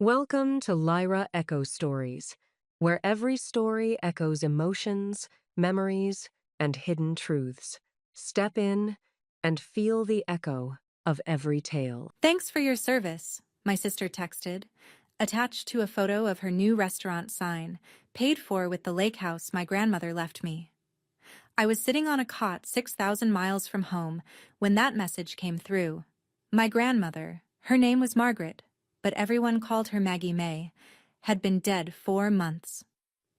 Welcome to Lyra Echo Stories, where every story echoes emotions, memories, and hidden truths. Step in and feel the echo of every tale. Thanks for your service, my sister texted, attached to a photo of her new restaurant sign, paid for with the lake house my grandmother left me. I was sitting on a cot 6,000 miles from home when that message came through. My grandmother, her name was Margaret, but everyone called her Maggie May, had been dead 4 months.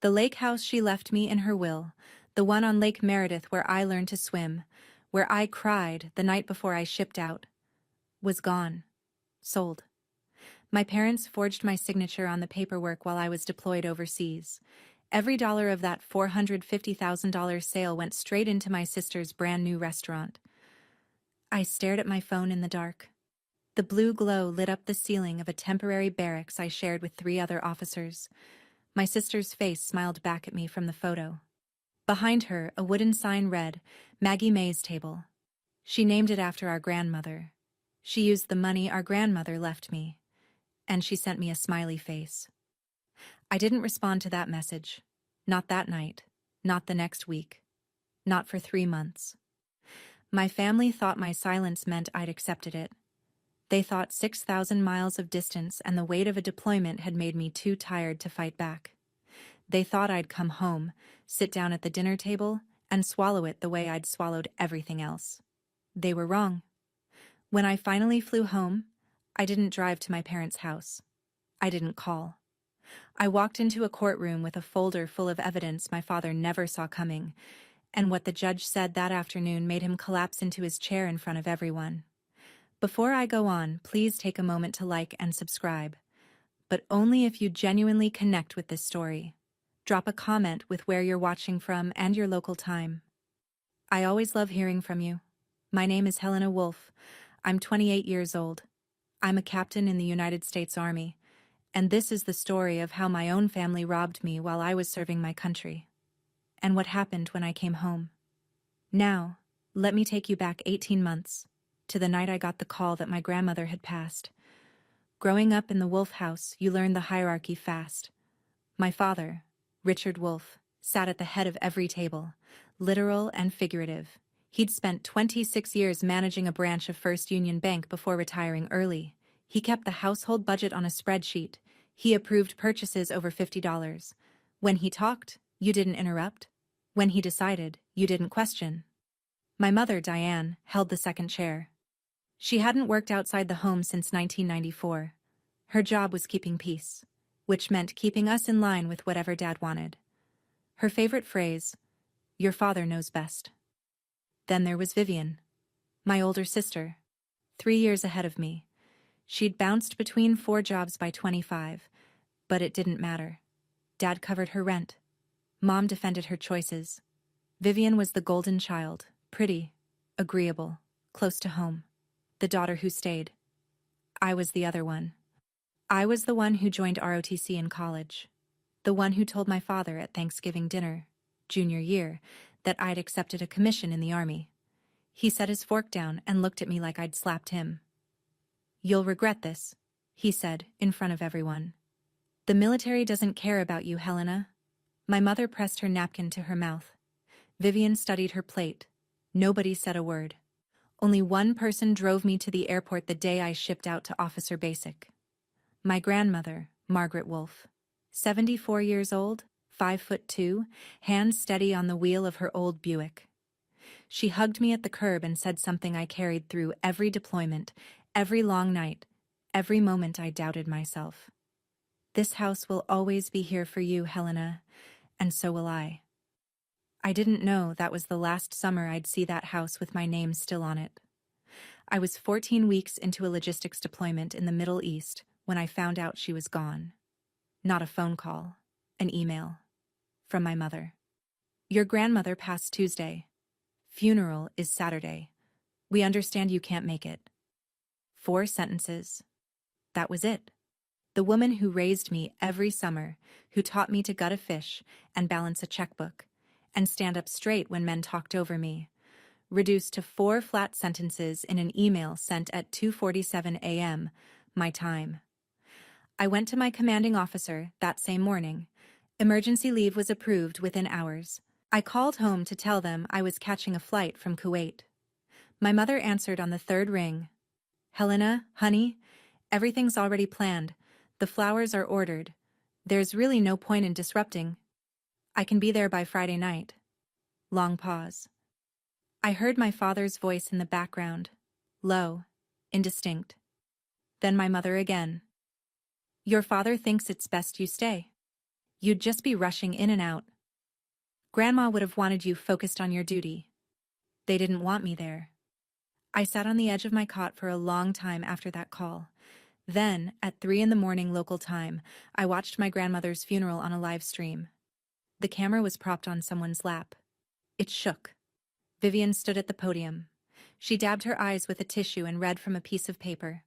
The lake house she left me in her will, the one on Lake Meredith where I learned to swim, where I cried the night before I shipped out, was gone. Sold. My parents forged my signature on the paperwork while I was deployed overseas. Every dollar of that $450,000 sale went straight into my sister's brand new restaurant. I stared at my phone in the dark. The blue glow lit up the ceiling of a temporary barracks I shared with 3 other officers. My sister's face smiled back at me from the photo. Behind her, a wooden sign read, Maggie May's Table. She named it after our grandmother. She used the money our grandmother left me, and she sent me a smiley face. I didn't respond to that message. Not that night. Not the next week. Not for 3 months. My family thought my silence meant I'd accepted it. They thought 6,000 miles of distance and the weight of a deployment had made me too tired to fight back. They thought I'd come home, sit down at the dinner table, and swallow it the way I'd swallowed everything else. They were wrong. When I finally flew home, I didn't drive to my parents' house. I didn't call. I walked into a courtroom with a folder full of evidence my father never saw coming, and what the judge said that afternoon made him collapse into his chair in front of everyone. Before I go on, please take a moment to like and subscribe, but only if you genuinely connect with this story. Drop a comment with where you're watching from and your local time. I always love hearing from you. My name is Helena Wolf. I'm 28 years old. I'm a captain in the United States Army, and this is the story of how my own family robbed me while I was serving my country, and what happened when I came home. Now, let me take you back 18 months, to the night I got the call that my grandmother had passed. Growing up in the Wolf house, you learn the hierarchy fast. My father, Richard Wolf, sat at the head of every table, literal and figurative. He'd spent 26 years managing a branch of First Union Bank before retiring early. He kept the household budget on a spreadsheet. He approved purchases over $50. When he talked, you didn't interrupt. When he decided, you didn't question. My mother, Diane, held the second chair. She hadn't worked outside the home since 1994. Her job was keeping peace, which meant keeping us in line with whatever Dad wanted. Her favorite phrase, "Your father knows best." Then there was Vivian, my older sister, 3 years ahead of me. She'd bounced between 4 jobs by 25, but it didn't matter. Dad covered her rent. Mom defended her choices. Vivian was the golden child, pretty, agreeable, close to home. The daughter who stayed. I was the other one. I was the one who joined ROTC in college. The one who told my father at Thanksgiving dinner, junior year, that I'd accepted a commission in the Army. He set his fork down and looked at me like I'd slapped him. "You'll regret this," he said, in front of everyone. "The military doesn't care about you, Helena." My mother pressed her napkin to her mouth. Vivian studied her plate. Nobody said a word. Only one person drove me to the airport the day I shipped out to Officer Basic. My grandmother, Margaret Wolf. 74 years old, 5'2", hands steady on the wheel of her old Buick. She hugged me at the curb and said something I carried through every deployment, every long night, every moment I doubted myself. "This house will always be here for you, Helena, and so will I." I didn't know that was the last summer I'd see that house with my name still on it. I was 14 weeks into a logistics deployment in the Middle East when I found out she was gone. Not a phone call, an email. From my mother. "Your grandmother passed Tuesday. Funeral is Saturday. We understand you can't make it." 4 sentences. That was it. The woman who raised me every summer, who taught me to gut a fish and balance a checkbook, and stand up straight when men talked over me, reduced to 4 flat sentences in an email sent at 2:47 a.m., my time. I went to my commanding officer that same morning. Emergency leave was approved within hours. I called home to tell them I was catching a flight from Kuwait. My mother answered on the third ring. "Helena, honey, everything's already planned. The flowers are ordered. There's really no point in disrupting. I can be there by Friday night." Long pause. I heard my father's voice in the background, low, indistinct. Then my mother again. "Your father thinks it's best you stay. You'd just be rushing in and out. Grandma would have wanted you focused on your duty. They didn't want me there." I sat on the edge of my cot for a long time after that call. Then, at 3 a.m. local time, I watched my grandmother's funeral on a live stream. The camera was propped on someone's lap. It shook. Vivian stood at the podium. She dabbed her eyes with a tissue and read from a piece of paper.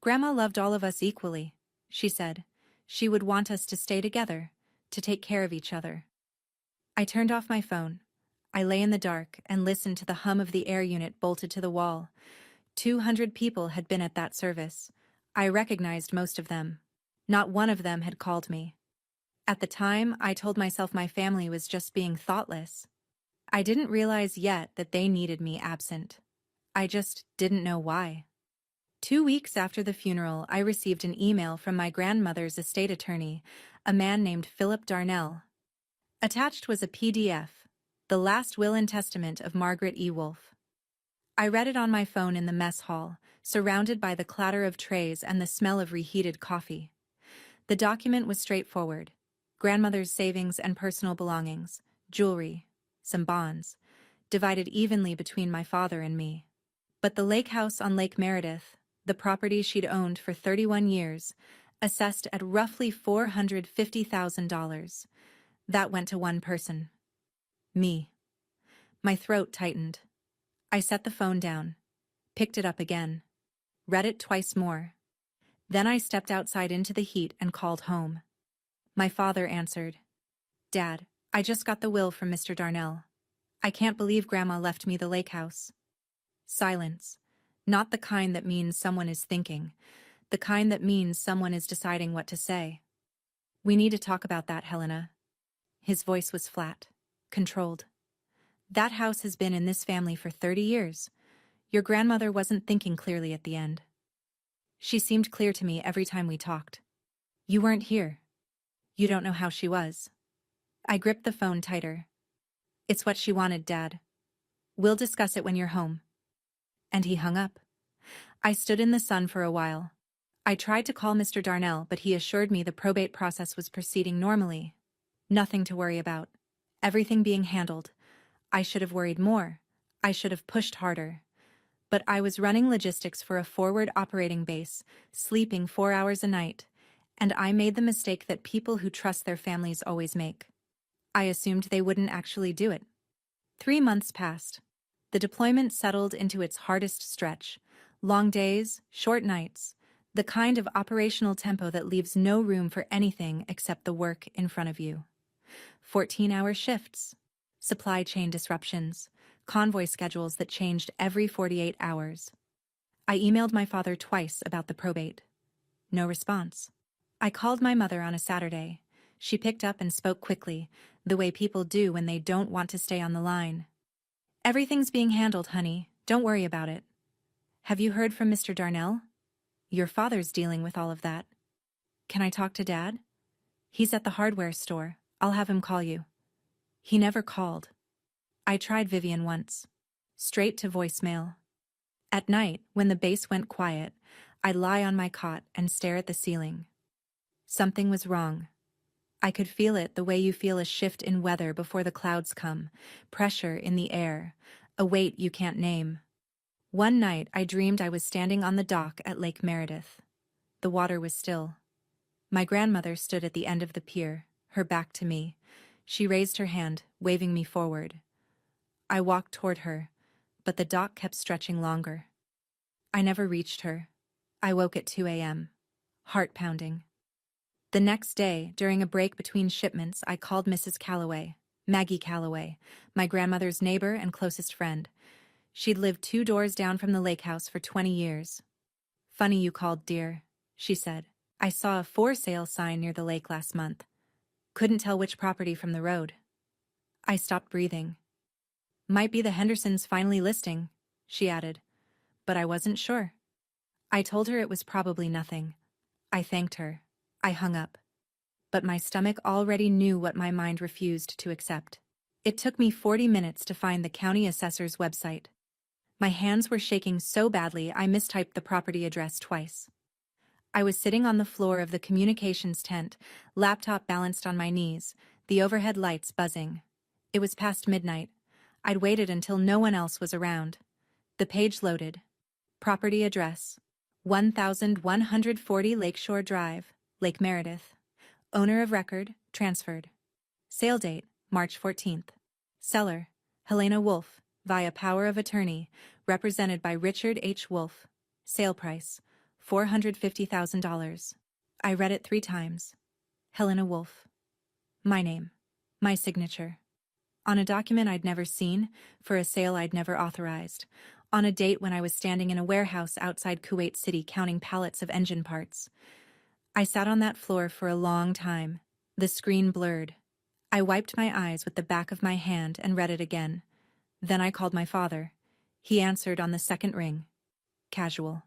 "Grandma loved all of us equally," she said. "She would want us to stay together, to take care of each other." I turned off my phone. I lay in the dark and listened to the hum of the air unit bolted to the wall. 200 people had been at that service. I recognized most of them. Not one of them had called me. At the time, I told myself my family was just being thoughtless. I didn't realize yet that they needed me absent. I just didn't know why. 2 weeks after the funeral, I received an email from my grandmother's estate attorney, a man named Philip Darnell. Attached was a PDF, the last will and testament of Margaret E. Wolfe. I read it on my phone in the mess hall, surrounded by the clatter of trays and the smell of reheated coffee. The document was straightforward. Grandmother's savings and personal belongings, jewelry, some bonds, divided evenly between my father and me. But the lake house on Lake Meredith, the property she'd owned for 31 years, assessed at roughly $450,000. That went to one person. Me. My throat tightened. I set the phone down, picked it up again, read it twice more. Then I stepped outside into the heat and called home. My father answered. "Dad, I just got the will from Mr. Darnell. I can't believe Grandma left me the lake house." Silence. Not the kind that means someone is thinking, the kind that means someone is deciding what to say. "We need to talk about that, Helena." His voice was flat, controlled. "That house has been in this family for 30 years. Your grandmother wasn't thinking clearly at the end. She seemed clear to me every time we talked. You weren't here. You don't know how she was." I gripped the phone tighter. "It's what she wanted, Dad. We'll discuss it when you're home." And he hung up. I stood in the sun for a while. I tried to call Mr. Darnell, but he assured me the probate process was proceeding normally. Nothing to worry about. Everything being handled. I should have worried more. I should have pushed harder. But I was running logistics for a forward operating base, sleeping 4 hours a night, and I made the mistake that people who trust their families always make. I assumed they wouldn't actually do it. 3 months passed. The deployment settled into its hardest stretch. Long days, short nights, the kind of operational tempo that leaves no room for anything except the work in front of you. 14-hour shifts, supply chain disruptions, convoy schedules that changed every 48 hours. I emailed my father twice about the probate. No response. I called my mother on a Saturday. She picked up and spoke quickly, the way people do when they don't want to stay on the line. "Everything's being handled, honey. Don't worry about it." "Have you heard from Mr. Darnell?" "Your father's dealing with all of that." "Can I talk to Dad?" "He's at the hardware store. I'll have him call you." He never called. I tried Vivian once. Straight to voicemail. At night, when the base went quiet, I'd lie on my cot and stare at the ceiling. Something was wrong. I could feel it the way you feel a shift in weather before the clouds come, pressure in the air, a weight you can't name. One night I dreamed I was standing on the dock at Lake Meredith. The water was still. My grandmother stood at the end of the pier, her back to me. She raised her hand, waving me forward. I walked toward her, but the dock kept stretching longer. I never reached her. I woke at 2 a.m., heart pounding. The next day, during a break between shipments, I called Mrs. Calloway, Maggie Calloway, my grandmother's neighbor and closest friend. She'd lived 2 doors down from the lake house for 20 years. "Funny you called, dear," she said. I saw a for sale sign near the lake last month. Couldn't tell which property from the road. I stopped breathing. Might be the Hendersons finally listing, she added, but I wasn't sure. I told her it was probably nothing. I thanked her. I hung up. But my stomach already knew what my mind refused to accept. It took me 40 minutes to find the county assessor's website. My hands were shaking so badly I mistyped the property address twice. I was sitting on the floor of the communications tent, laptop balanced on my knees, the overhead lights buzzing. It was past midnight. I'd waited until no one else was around. The page loaded. Property address: 1140 Lakeshore Drive, Lake Meredith. Owner of record, transferred. Sale date, March 14th. Seller, Helena Wolfe, via power of attorney, represented by Richard H. Wolfe. Sale price, $450,000. I read it 3 times. Helena Wolfe. My name. My signature. On a document I'd never seen, for a sale I'd never authorized. On a date when I was standing in a warehouse outside Kuwait City counting pallets of engine parts. I sat on that floor for a long time. The screen blurred. I wiped my eyes with the back of my hand and read it again. Then I called my father. He answered on the second ring. Casual.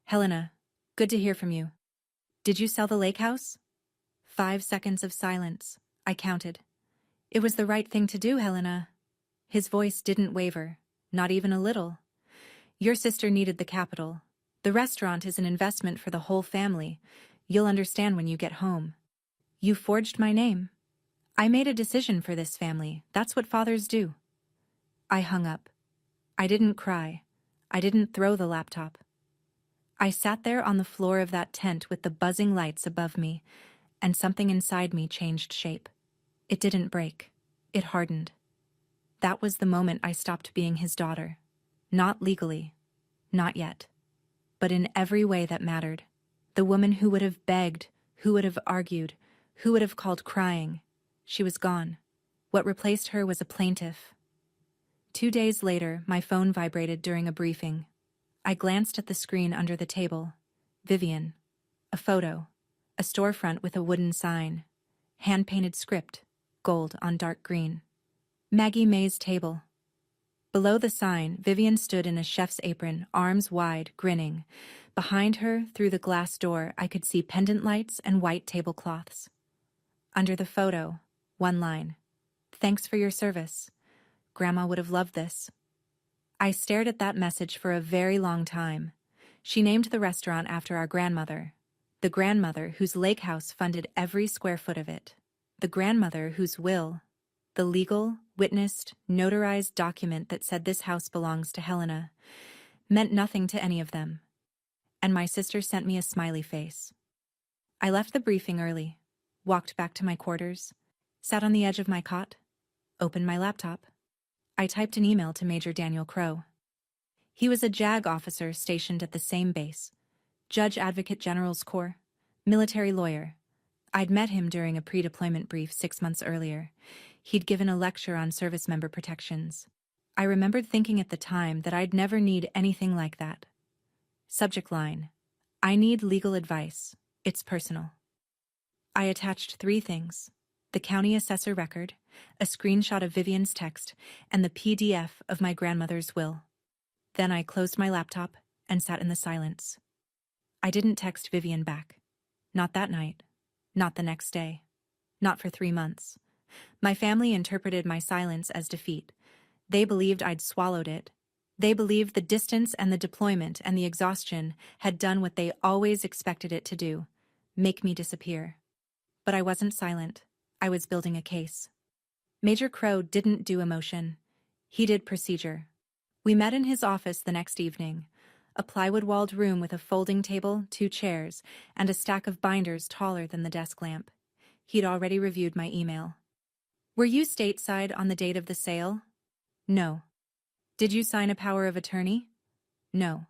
Helena, good to hear from you. Did you sell the lake house? 5 seconds of silence. I counted. It was the right thing to do, Helena. His voice didn't waver, not even a little. Your sister needed the capital. The restaurant is an investment for the whole family. You'll understand when you get home. You forged my name. I made a decision for this family. That's what fathers do. I hung up. I didn't cry. I didn't throw the laptop. I sat there on the floor of that tent with the buzzing lights above me, and something inside me changed shape. It didn't break. It hardened. That was the moment I stopped being his daughter. Not legally. Not yet. But in every way that mattered. The woman who would have begged, who would have argued, who would have called crying. She was gone. What replaced her was a plaintiff. 2 days later, my phone vibrated during a briefing. I glanced at the screen under the table. Vivian. A photo. A storefront with a wooden sign. Hand-painted script. Gold on dark green. Maggie May's table. Below the sign, Vivian stood in a chef's apron, arms wide, grinning. Behind her, through the glass door, I could see pendant lights and white tablecloths. Under the photo, one line. Thanks for your service. Grandma would have loved this. I stared at that message for a very long time. She named the restaurant after our grandmother. The grandmother whose lake house funded every square foot of it. The grandmother whose will, the legal, witnessed, notarized document that said this house belongs to Helena, meant nothing to any of them. And my sister sent me a smiley face. I left the briefing early, walked back to my quarters, sat on the edge of my cot, opened my laptop. I typed an email to Major Daniel Crow. He was a JAG officer stationed at the same base, Judge Advocate General's Corps, military lawyer. I'd met him during a pre-deployment brief 6 months earlier. He'd given a lecture on service member protections. I remembered thinking at the time that I'd never need anything like that. Subject line: I need legal advice. It's personal. I attached 3 things: the county assessor record, a screenshot of Vivian's text, and the PDF of my grandmother's will. Then I closed my laptop and sat in the silence. I didn't text Vivian back. Not that night. Not the next day. Not for 3 months. My family interpreted my silence as defeat. They believed I'd swallowed it. They believed the distance and the deployment and the exhaustion had done what they always expected it to do: make me disappear. But I wasn't silent. I was building a case. Major Crow didn't do emotion. He did procedure. We met in his office the next evening, a plywood-walled room with a folding table, 2 chairs, and a stack of binders taller than the desk lamp. He'd already reviewed my email. Were you stateside on the date of the sale? No. Did you sign a power of attorney? No.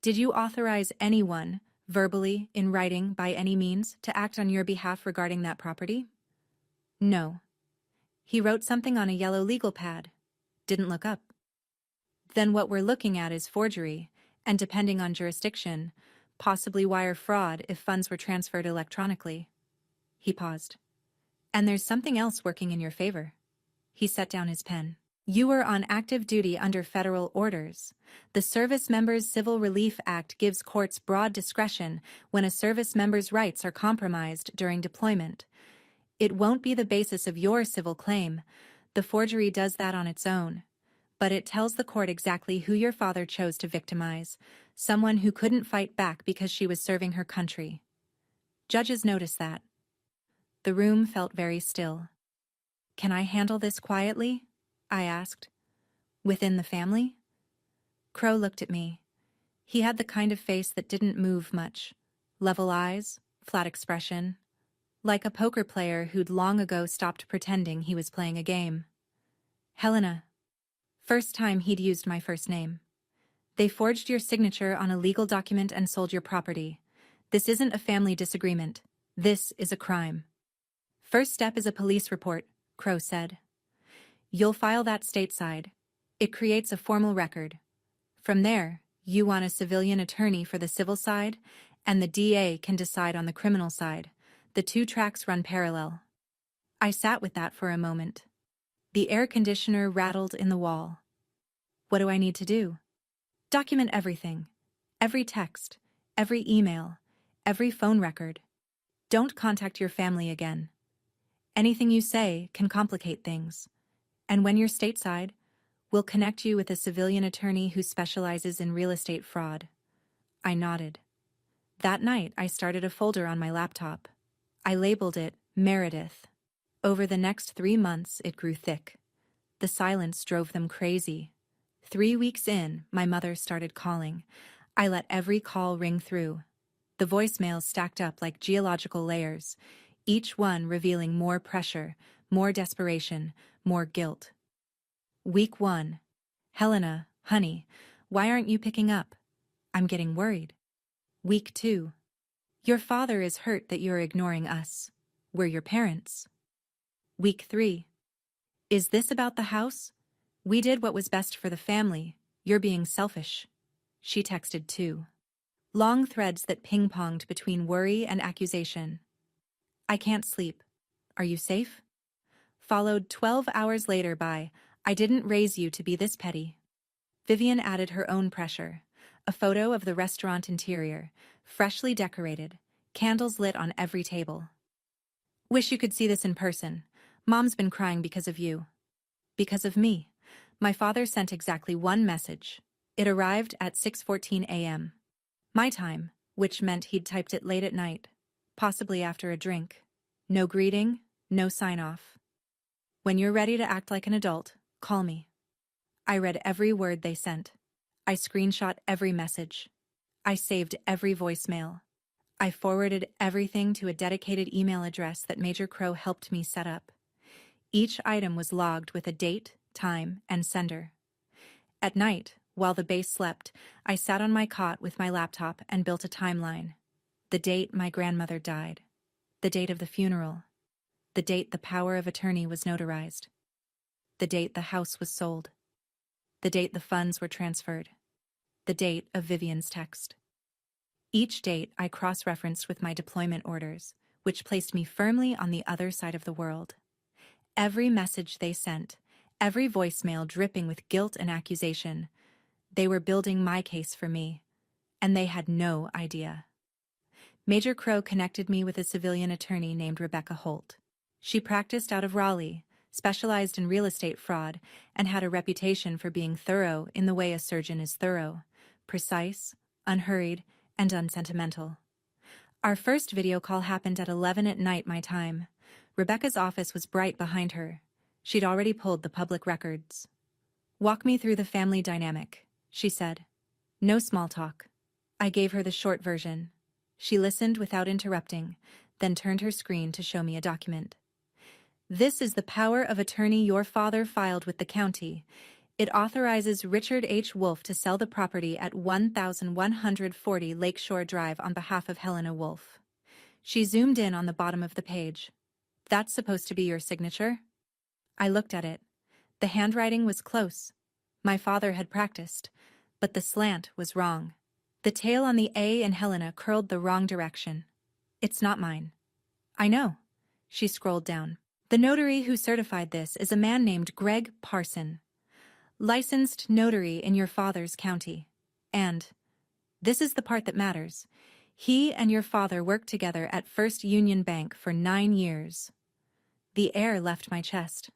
Did you authorize anyone, verbally, in writing, by any means, to act on your behalf regarding that property? No. He wrote something on a yellow legal pad. Didn't look up. Then what we're looking at is forgery, and depending on jurisdiction, possibly wire fraud if funds were transferred electronically. He paused. And there's something else working in your favor. He set down his pen. You were on active duty under federal orders. The Service Members Civil Relief Act gives courts broad discretion when a service member's rights are compromised during deployment. It won't be the basis of your civil claim. The forgery does that on its own. But it tells the court exactly who your father chose to victimize, someone who couldn't fight back because she was serving her country. Judges notice that. The room felt very still. Can I handle this quietly? I asked. Within the family? Crow looked at me. He had the kind of face that didn't move much. Level eyes, flat expression. Like a poker player who'd long ago stopped pretending he was playing a game. Helena. First time he'd used my first name. They forged your signature on a legal document and sold your property. This isn't a family disagreement. This is a crime. First step is a police report, Crow said. You'll file that stateside. It creates a formal record. From there, you want a civilian attorney for the civil side, and the DA can decide on the criminal side. The two tracks run parallel. I sat with that for a moment. The air conditioner rattled in the wall. What do I need to do? Document everything. Every text, every email, every phone record. Don't contact your family again. Anything you say can complicate things. And when you're stateside, we'll connect you with a civilian attorney who specializes in real estate fraud. I nodded. That night, I started a folder on my laptop. I labeled it Meredith. Over the next 3 months, it grew thick. The silence drove them crazy. 3 weeks in, my mother started calling. I let every call ring through. The voicemails stacked up like geological layers, each one revealing more pressure, more desperation, more guilt. Week 1. Helena, honey, why aren't you picking up? I'm getting worried. Week 2. Your father is hurt that you're ignoring us. We're your parents. Week 3. Is this about the house? We did what was best for the family. You're being selfish. She texted too. Long threads that ping-ponged between worry and accusation. I can't sleep. Are you safe? Followed 12 hours later by, I didn't raise you to be this petty. Vivian added her own pressure. A photo of the restaurant interior, freshly decorated, candles lit on every table. Wish you could see this in person. Mom's been crying because of you. Because of me. My father sent exactly one message. It arrived at 6:14 a.m. My time, which meant he'd typed it late at night, possibly after a drink. No greeting, no sign-off. When you're ready to act like an adult, call me. I read every word they sent. I screenshot every message. I saved every voicemail. I forwarded everything to a dedicated email address that Major Crow helped me set up. Each item was logged with a date, time, and sender. At night, while the base slept, I sat on my cot with my laptop and built a timeline. The date my grandmother died. The date of the funeral. The date the power of attorney was notarized. The date the house was sold. The date the funds were transferred. The date of Vivian's text. Each date I cross-referenced with my deployment orders, which placed me firmly on the other side of the world. Every message they sent, every voicemail dripping with guilt and accusation, they were building my case for me, and they had no idea. Major Crow connected me with a civilian attorney named Rebecca Holt. She practiced out of Raleigh, specialized in real estate fraud, and had a reputation for being thorough in the way a surgeon is thorough, precise, unhurried, and unsentimental. Our first video call happened at 11 at night my time. Rebecca's office was bright behind her. She'd already pulled the public records. Walk me through the family dynamic, she said. No small talk. I gave her the short version. She listened without interrupting, then turned her screen to show me a document. This is the power of attorney your father filed with the county. It authorizes Richard H. Wolfe to sell the property at 1140 Lakeshore Drive on behalf of Helena Wolfe. She zoomed in on the bottom of the page. That's supposed to be your signature? I looked at it. The handwriting was close. My father had practiced, but the slant was wrong. The tail on the A in Helena curled the wrong direction. It's not mine. I know. She scrolled down. The notary who certified this is a man named Greg Parson, licensed notary in your father's county. And this is the part that matters. He and your father worked together at First Union Bank for 9 years. The air left my chest.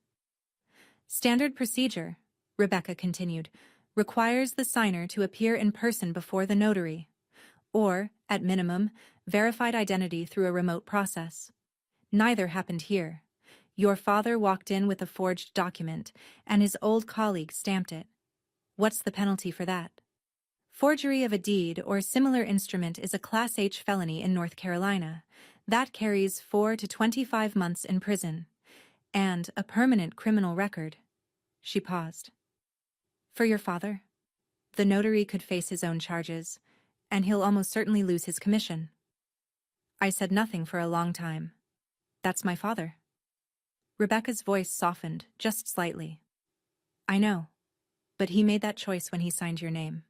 Standard procedure, Rebecca continued, requires the signer to appear in person before the notary, or, at minimum, verified identity through a remote process. Neither happened here. Your father walked in with a forged document, and his old colleague stamped it. What's the penalty for that? Forgery of a deed or similar instrument is a Class H felony in North Carolina. That carries 4 to 25 months in prison. And a permanent criminal record. She paused. For your father? The notary could face his own charges, and he'll almost certainly lose his commission. I said nothing for a long time. That's my father. Rebecca's voice softened, just slightly. I know, but he made that choice when he signed your name.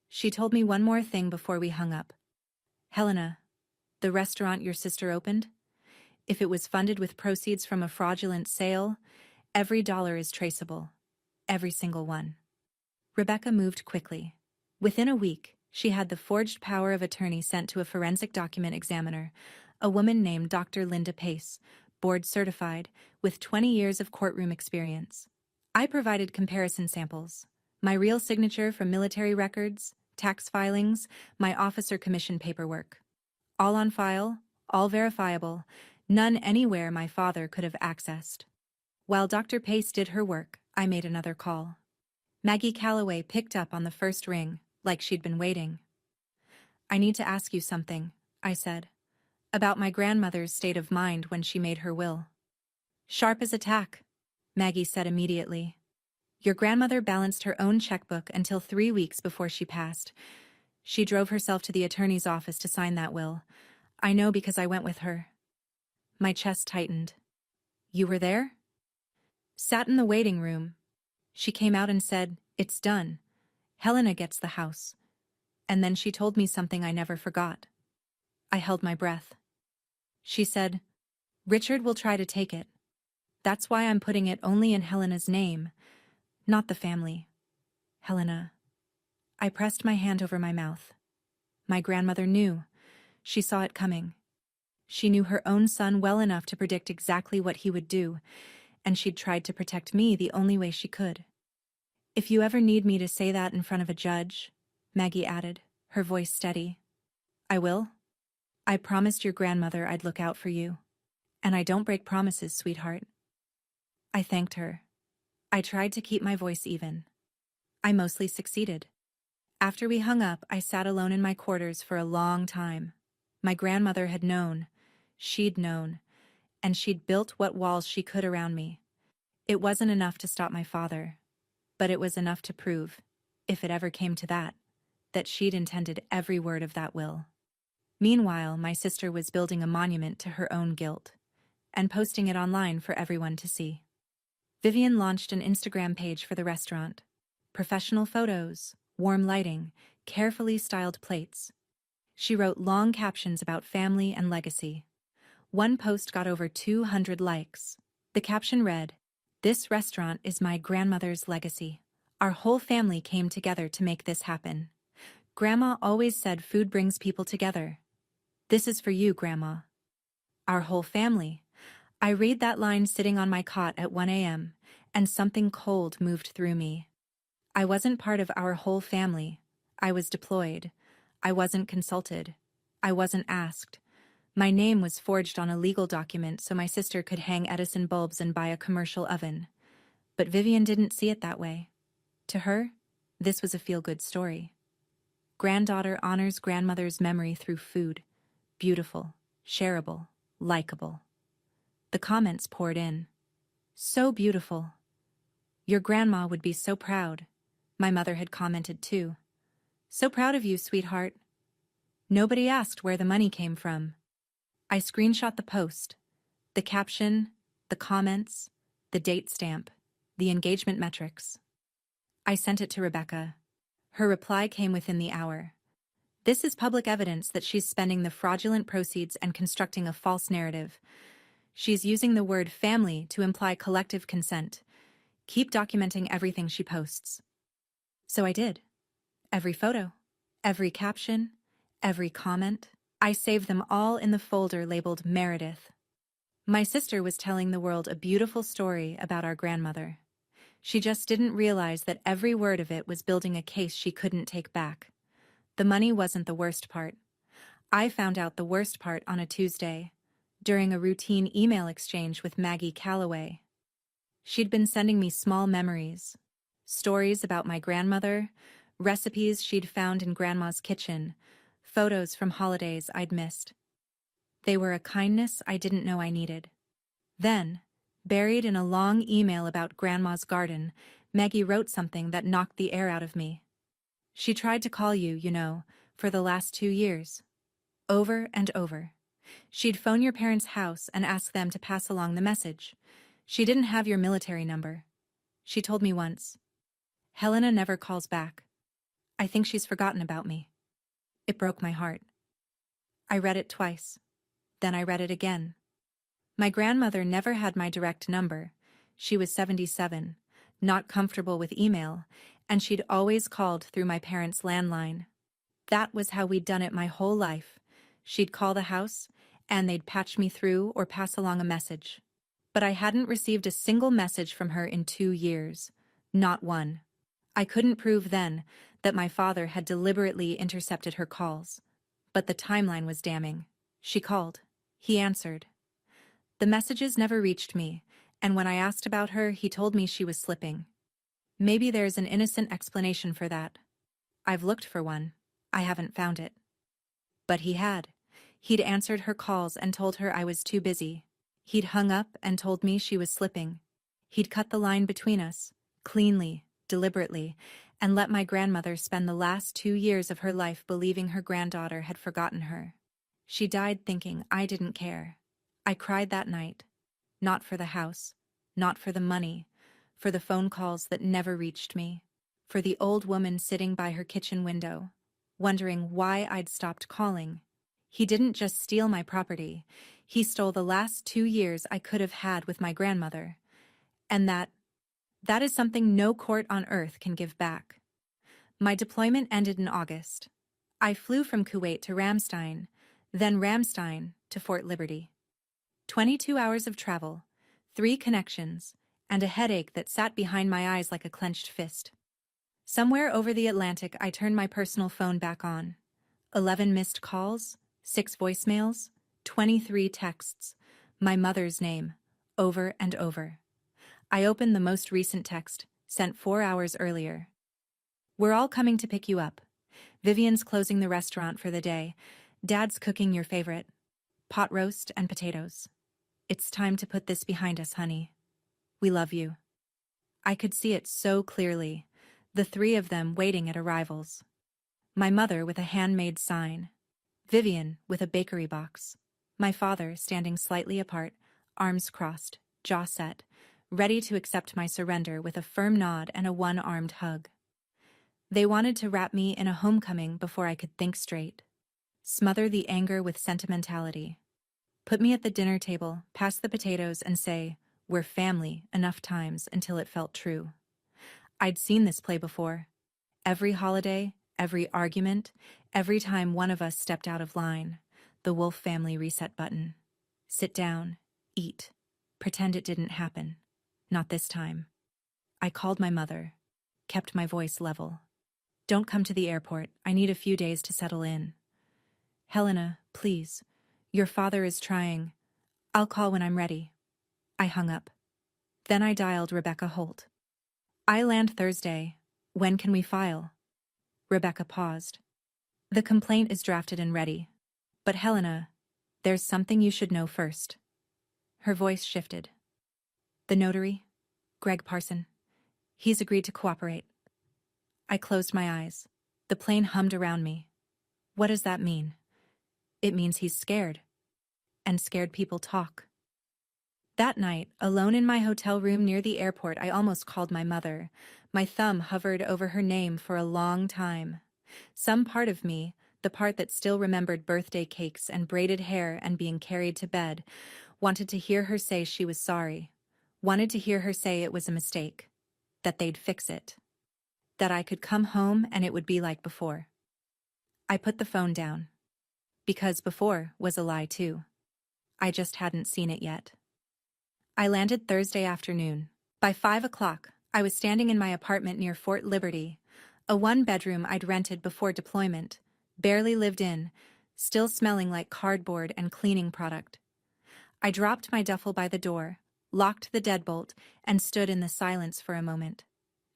She told me one more thing before we hung up. Helena, the restaurant your sister opened? If it was funded with proceeds from a fraudulent sale, every dollar is traceable. Every single one. Rebecca moved quickly. Within a week, she had the forged power of attorney sent to a forensic document examiner, a woman named Dr. Linda Pace, board certified, with 20 years of courtroom experience. I provided comparison samples, my real signature from military records, tax filings, my officer commission paperwork. All on file, all verifiable, none anywhere my father could have accessed. While Dr. Pace did her work, I made another call. Maggie Calloway picked up on the first ring, like she'd been waiting. I need to ask you something, I said, about my grandmother's state of mind when she made her will. Sharp as a tack, Maggie said immediately. Your grandmother balanced her own checkbook until 3 weeks before she passed. She drove herself to the attorney's office to sign that will. I know because I went with her. My chest tightened. You were there? Sat in the waiting room. She came out and said, "It's done. Helena gets the house." And then she told me something I never forgot. I held my breath. She said, "Richard will try to take it. That's why I'm putting it only in Helena's name, not the family." Helena. I pressed my hand over my mouth. My grandmother knew. She saw it coming. She knew her own son well enough to predict exactly what he would do, and she'd tried to protect me the only way she could. If you ever need me to say that in front of a judge, Maggie added, her voice steady, I will. I promised your grandmother I'd look out for you. And I don't break promises, sweetheart. I thanked her. I tried to keep my voice even. I mostly succeeded. After we hung up, I sat alone in my quarters for a long time. My grandmother had known. She'd known. And she'd built what walls she could around me. It wasn't enough to stop my father, but it was enough to prove, if it ever came to that she'd intended every word of that will. Meanwhile, my sister was building a monument to her own guilt and posting it online for everyone to see. Vivian launched an Instagram page for the restaurant. Professional photos, warm lighting, carefully styled plates. She wrote long captions about family and legacy. One post got over 200 likes. The caption read, "This restaurant is my grandmother's legacy. Our whole family came together to make this happen. Grandma always said food brings people together. This is for you, Grandma." Our whole family. I read that line sitting on my cot at 1 a.m., and something cold moved through me. I wasn't part of our whole family. I was deployed. I wasn't consulted. I wasn't asked. My name was forged on a legal document so my sister could hang Edison bulbs and buy a commercial oven. But Vivian didn't see it that way. To her, this was a feel-good story. Granddaughter honors grandmother's memory through food. Beautiful, shareable, likable. The comments poured in. So beautiful. Your grandma would be so proud. My mother had commented too. So proud of you, sweetheart. Nobody asked where the money came from. I screenshot the post, the caption, the comments, the date stamp, the engagement metrics. I sent it to Rebecca. Her reply came within the hour. This is public evidence that she's spending the fraudulent proceeds and constructing a false narrative. She's using the word family to imply collective consent. Keep documenting everything she posts. So I did. Every photo, every caption, every comment. I saved them all in the folder labeled Meredith. My sister was telling the world a beautiful story about our grandmother. She just didn't realize that every word of it was building a case she couldn't take back. The money wasn't the worst part. I found out the worst part on a Tuesday, during a routine email exchange with Maggie Calloway. She'd been sending me small memories, stories about my grandmother, recipes she'd found in Grandma's kitchen, photos from holidays I'd missed. They were a kindness I didn't know I needed. Then, buried in a long email about Grandma's garden, Maggie wrote something that knocked the air out of me. She tried to call you, for the last 2 years. Over and over. She'd phone your parents' house and ask them to pass along the message. She didn't have your military number. She told me once. Helena never calls back. I think she's forgotten about me. It broke my heart. I read it twice. Then I read it again. My grandmother never had my direct number. She was 77, not comfortable with email, and she'd always called through my parents' landline. That was how we'd done it my whole life. She'd call the house, and they'd patch me through or pass along a message. But I hadn't received a single message from her in 2 years. Not one. I couldn't prove then that my father had deliberately intercepted her calls. But the timeline was damning. She called. He answered. The messages never reached me, and when I asked about her, he told me she was slipping. Maybe there's an innocent explanation for that. I've looked for one. I haven't found it. But he had. He'd answered her calls and told her I was too busy. He'd hung up and told me she was slipping. He'd cut the line between us, cleanly, deliberately, and let my grandmother spend the last 2 years of her life believing her granddaughter had forgotten her. She died thinking I didn't care. I cried that night. Not for the house, not for the money, for the phone calls that never reached me, for the old woman sitting by her kitchen window, wondering why I'd stopped calling. He didn't just steal my property, he stole the last 2 years I could have had with my grandmother. And that is something no court on earth can give back. My deployment ended in August. I flew from Kuwait to Ramstein, then Ramstein to Fort Liberty. 22 hours of travel, 3 connections, and a headache that sat behind my eyes like a clenched fist. Somewhere over the Atlantic, I turned my personal phone back on. 11 missed calls, 6 voicemails, 23 texts, my mother's name, over and over. I opened the most recent text, sent 4 hours earlier. We're all coming to pick you up. Vivian's closing the restaurant for the day. Dad's cooking your favorite, pot roast and potatoes. It's time to put this behind us, honey. We love you. I could see it so clearly, the 3 of them waiting at arrivals. My mother with a handmade sign, Vivian with a bakery box, my father standing slightly apart, arms crossed, jaw set, ready to accept my surrender with a firm nod and a one-armed hug. They wanted to wrap me in a homecoming before I could think straight. Smother the anger with sentimentality. Put me at the dinner table, pass the potatoes, and say, "We're family," enough times until it felt true. I'd seen this play before. Every holiday, every argument, every time one of us stepped out of line, the Wolf family reset button. Sit down, eat, pretend it didn't happen. Not this time. I called my mother, kept my voice level. Don't come to the airport. I need a few days to settle in. Helena, please. Your father is trying. I'll call when I'm ready. I hung up. Then I dialed Rebecca Holt. I land Thursday. When can we file? Rebecca paused. The complaint is drafted and ready. But Helena, there's something you should know first. Her voice shifted. The notary, Greg Parson. He's agreed to cooperate. I closed my eyes. The plane hummed around me. What does that mean? It means he's scared. And scared people talk. That night, alone in my hotel room near the airport, I almost called my mother. My thumb hovered over her name for a long time. Some part of me, the part that still remembered birthday cakes and braided hair and being carried to bed, wanted to hear her say she was sorry, wanted to hear her say it was a mistake, that they'd fix it, that I could come home and it would be like before. I put the phone down. Because before was a lie too. I just hadn't seen it yet. I landed Thursday afternoon. By 5 o'clock, I was standing in my apartment near Fort Liberty, a one-bedroom I'd rented before deployment, barely lived in, still smelling like cardboard and cleaning product. I dropped my duffel by the door, locked the deadbolt, and stood in the silence for a moment.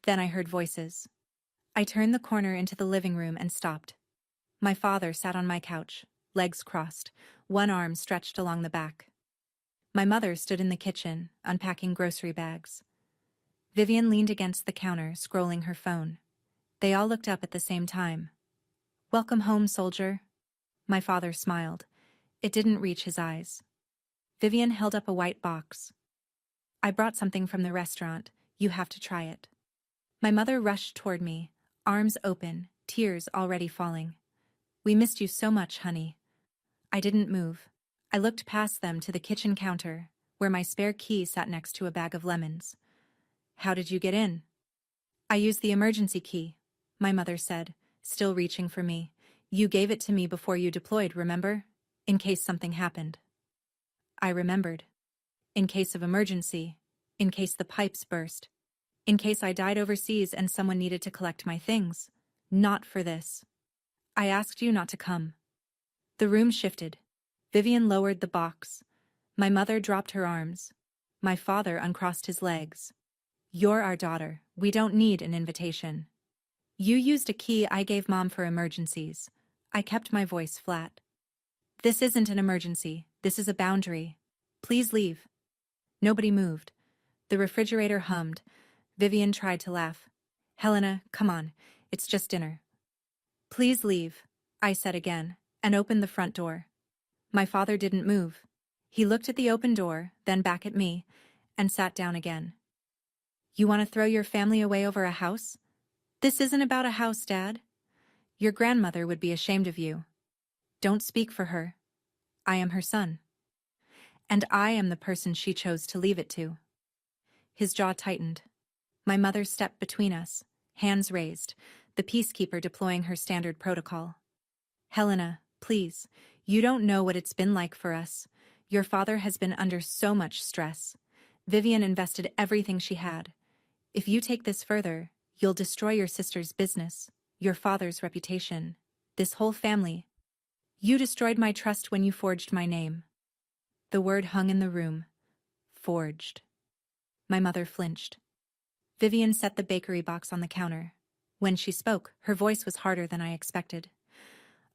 Then I heard voices. I turned the corner into the living room and stopped. My father sat on my couch, legs crossed, one arm stretched along the back. My mother stood in the kitchen, unpacking grocery bags. Vivian leaned against the counter, scrolling her phone. They all looked up at the same time. "Welcome home, soldier." My father smiled. It didn't reach his eyes. Vivian held up a white box. "I brought something from the restaurant. You have to try it." My mother rushed toward me, arms open, tears already falling. "We missed you so much, honey." I didn't move. I looked past them to the kitchen counter, where my spare key sat next to a bag of lemons. "How did you get in?" "I used the emergency key," my mother said, still reaching for me. "You gave it to me before you deployed, remember? In case something happened." I remembered. In case of emergency. In case the pipes burst. In case I died overseas and someone needed to collect my things. Not for this. "I asked you not to come." The room shifted. Vivian lowered the box. My mother dropped her arms. My father uncrossed his legs. "You're our daughter. We don't need an invitation." "You used a key I gave Mom for emergencies." I kept my voice flat. "This isn't an emergency. This is a boundary. Please leave." Nobody moved. The refrigerator hummed. Vivian tried to laugh. "Helena, come on. It's just dinner." "Please leave," I said again, and opened the front door. My father didn't move. He looked at the open door, then back at me, and sat down again. "You want to throw your family away over a house? This isn't about a house, Dad. Your grandmother would be ashamed of you. Don't speak for her. I am her son. And I am the person she chose to leave it to." His jaw tightened. My mother stepped between us, hands raised, the peacekeeper deploying her standard protocol. "Helena, please, you don't know what it's been like for us. Your father has been under so much stress. Vivian invested everything she had. If you take this further, you'll destroy your sister's business, your father's reputation, this whole family. You destroyed my trust when you forged my name." The word hung in the room. Forged. My mother flinched. Vivian set the bakery box on the counter. When she spoke, her voice was harder than I expected.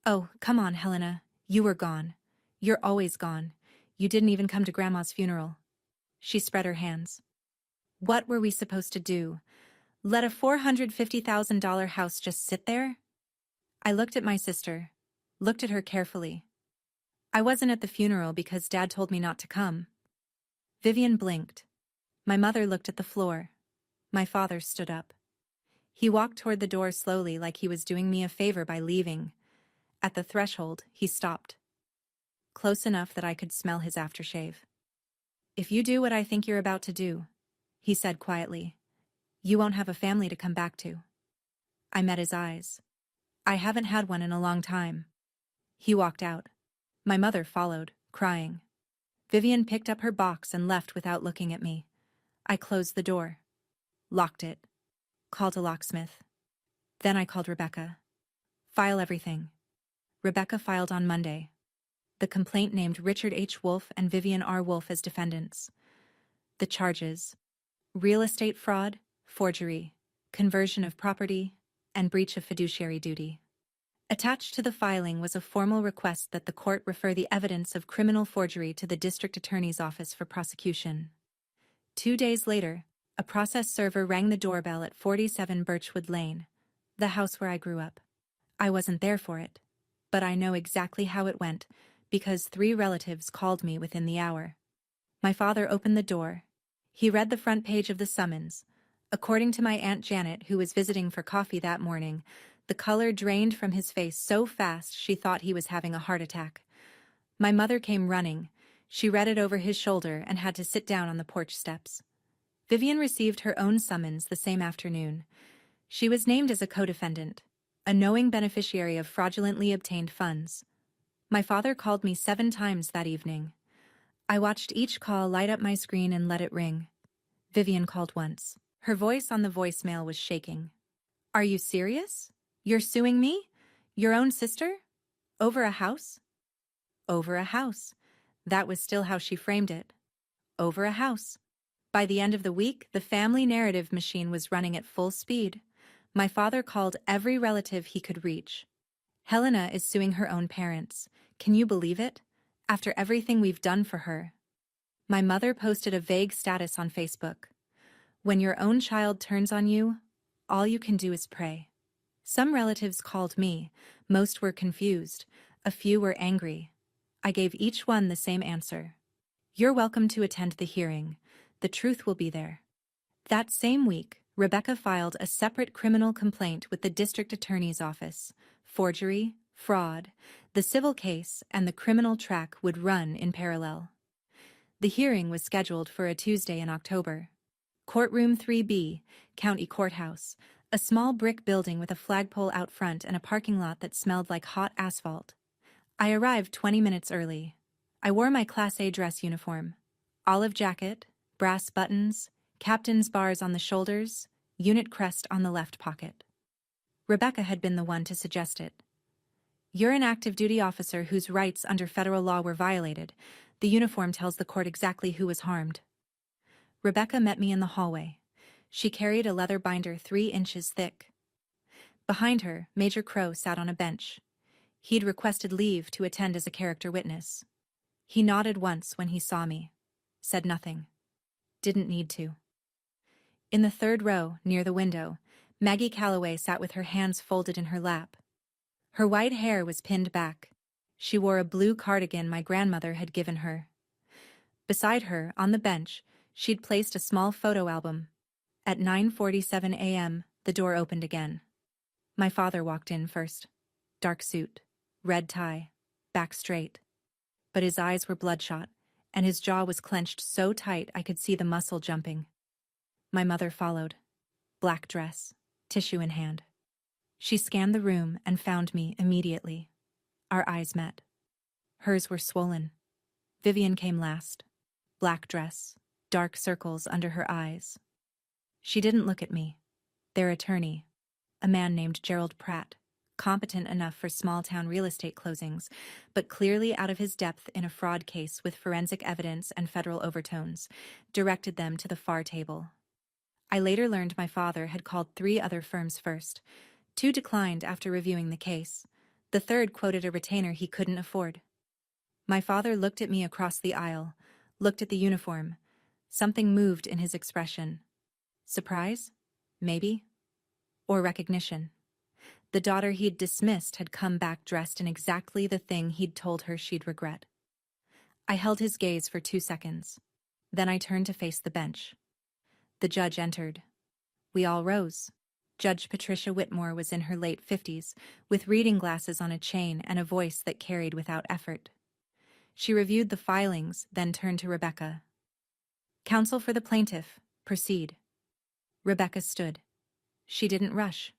"Oh, come on, Helena. You were gone. You're always gone. You didn't even come to Grandma's funeral." She spread her hands. "What were we supposed to do? Let a $450,000 house just sit there?" I looked at my sister, looked at her carefully. "I wasn't at the funeral because Dad told me not to come." Vivian blinked. My mother looked at the floor. My father stood up. He walked toward the door slowly, like he was doing me a favor by leaving. At the threshold, he stopped. Close enough that I could smell his aftershave. "If you do what I think you're about to do," he said quietly, "you won't have a family to come back to." I met his eyes. "I haven't had one in a long time." He walked out. My mother followed, crying. Vivian picked up her box and left without looking at me. I closed the door. Locked it. Called a locksmith. Then I called Rebecca. "File everything." Rebecca filed on Monday. The complaint named Richard H. Wolfe and Vivian R. Wolfe as defendants. The charges: real estate fraud, forgery, conversion of property, and breach of fiduciary duty. Attached to the filing was a formal request that the court refer the evidence of criminal forgery to the district attorney's office for prosecution. 2 days later, a process server rang the doorbell at 47 Birchwood Lane, the house where I grew up. I wasn't there for it, but I know exactly how it went because 3 relatives called me within the hour. My father opened the door. He read the front page of the summons. According to my Aunt Janet, who was visiting for coffee that morning, The color drained from his face so fast she thought he was having a heart attack. My mother came running. She read it over his shoulder and had to sit down on the porch steps. Vivian received her own summons the same afternoon. She was named as a co-defendant, a knowing beneficiary of fraudulently obtained funds. My father called me 7 times that evening. I watched each call light up my screen and let it ring. Vivian called once. Her voice on the voicemail was shaking. "Are you serious? You're suing me? Your own sister? Over a house?" Over a house. That was still how she framed it. Over a house. By the end of the week, the family narrative machine was running at full speed. My father called every relative he could reach. "Helena is suing her own parents. Can you believe it? After everything we've done for her." My mother posted a vague status on Facebook. "When your own child turns on you, all you can do is pray." Some relatives called me. Most were confused. A few were angry. I gave each one the same answer. "You're welcome to attend the hearing. The truth will be there." That same week, Rebecca filed a separate criminal complaint with the district attorney's office. Forgery, fraud, the civil case, and the criminal track would run in parallel. The hearing was scheduled for a Tuesday in October. Courtroom 3B, County Courthouse, a small brick building with a flagpole out front and a parking lot that smelled like hot asphalt. I arrived 20 minutes early. I wore my Class A dress uniform. Olive jacket, brass buttons, captain's bars on the shoulders, unit crest on the left pocket. Rebecca had been the one to suggest it. "You're an active duty officer whose rights under federal law were violated. The uniform tells the court exactly who was harmed." Rebecca met me in the hallway. She carried a leather binder 3 inches thick. Behind her, Major Crow sat on a bench. He'd requested leave to attend as a character witness. He nodded once when he saw me. Said nothing. Didn't need to. In the 3rd row, near the window, Maggie Calloway sat with her hands folded in her lap. Her white hair was pinned back. She wore a blue cardigan my grandmother had given her. Beside her, on the bench, she'd placed a small photo album. At 9:47 a.m., the door opened again. My father walked in first. Dark suit, red tie, back straight. But his eyes were bloodshot, and his jaw was clenched so tight I could see the muscle jumping. My mother followed. Black dress, tissue in hand. She scanned the room and found me immediately. Our eyes met. Hers were swollen. Vivian came last. Black dress, dark circles under her eyes. She didn't look at me. Their attorney, a man named Gerald Pratt, competent enough for small-town real estate closings, but clearly out of his depth in a fraud case with forensic evidence and federal overtones, directed them to the far table. I later learned my father had called 3 other firms first. 2 declined after reviewing the case. The 3rd quoted a retainer he couldn't afford. My father looked at me across the aisle, looked at the uniform. Something moved in his expression. Surprise? Maybe. Or recognition. The daughter he'd dismissed had come back dressed in exactly the thing he'd told her she'd regret. I held his gaze for 2 seconds. Then I turned to face the bench. The judge entered. We all rose. Judge Patricia Whitmore was in her late 50s, with reading glasses on a chain and a voice that carried without effort. She reviewed the filings, then turned to Rebecca. "Counsel for the plaintiff, proceed." Rebecca stood. She didn't rush.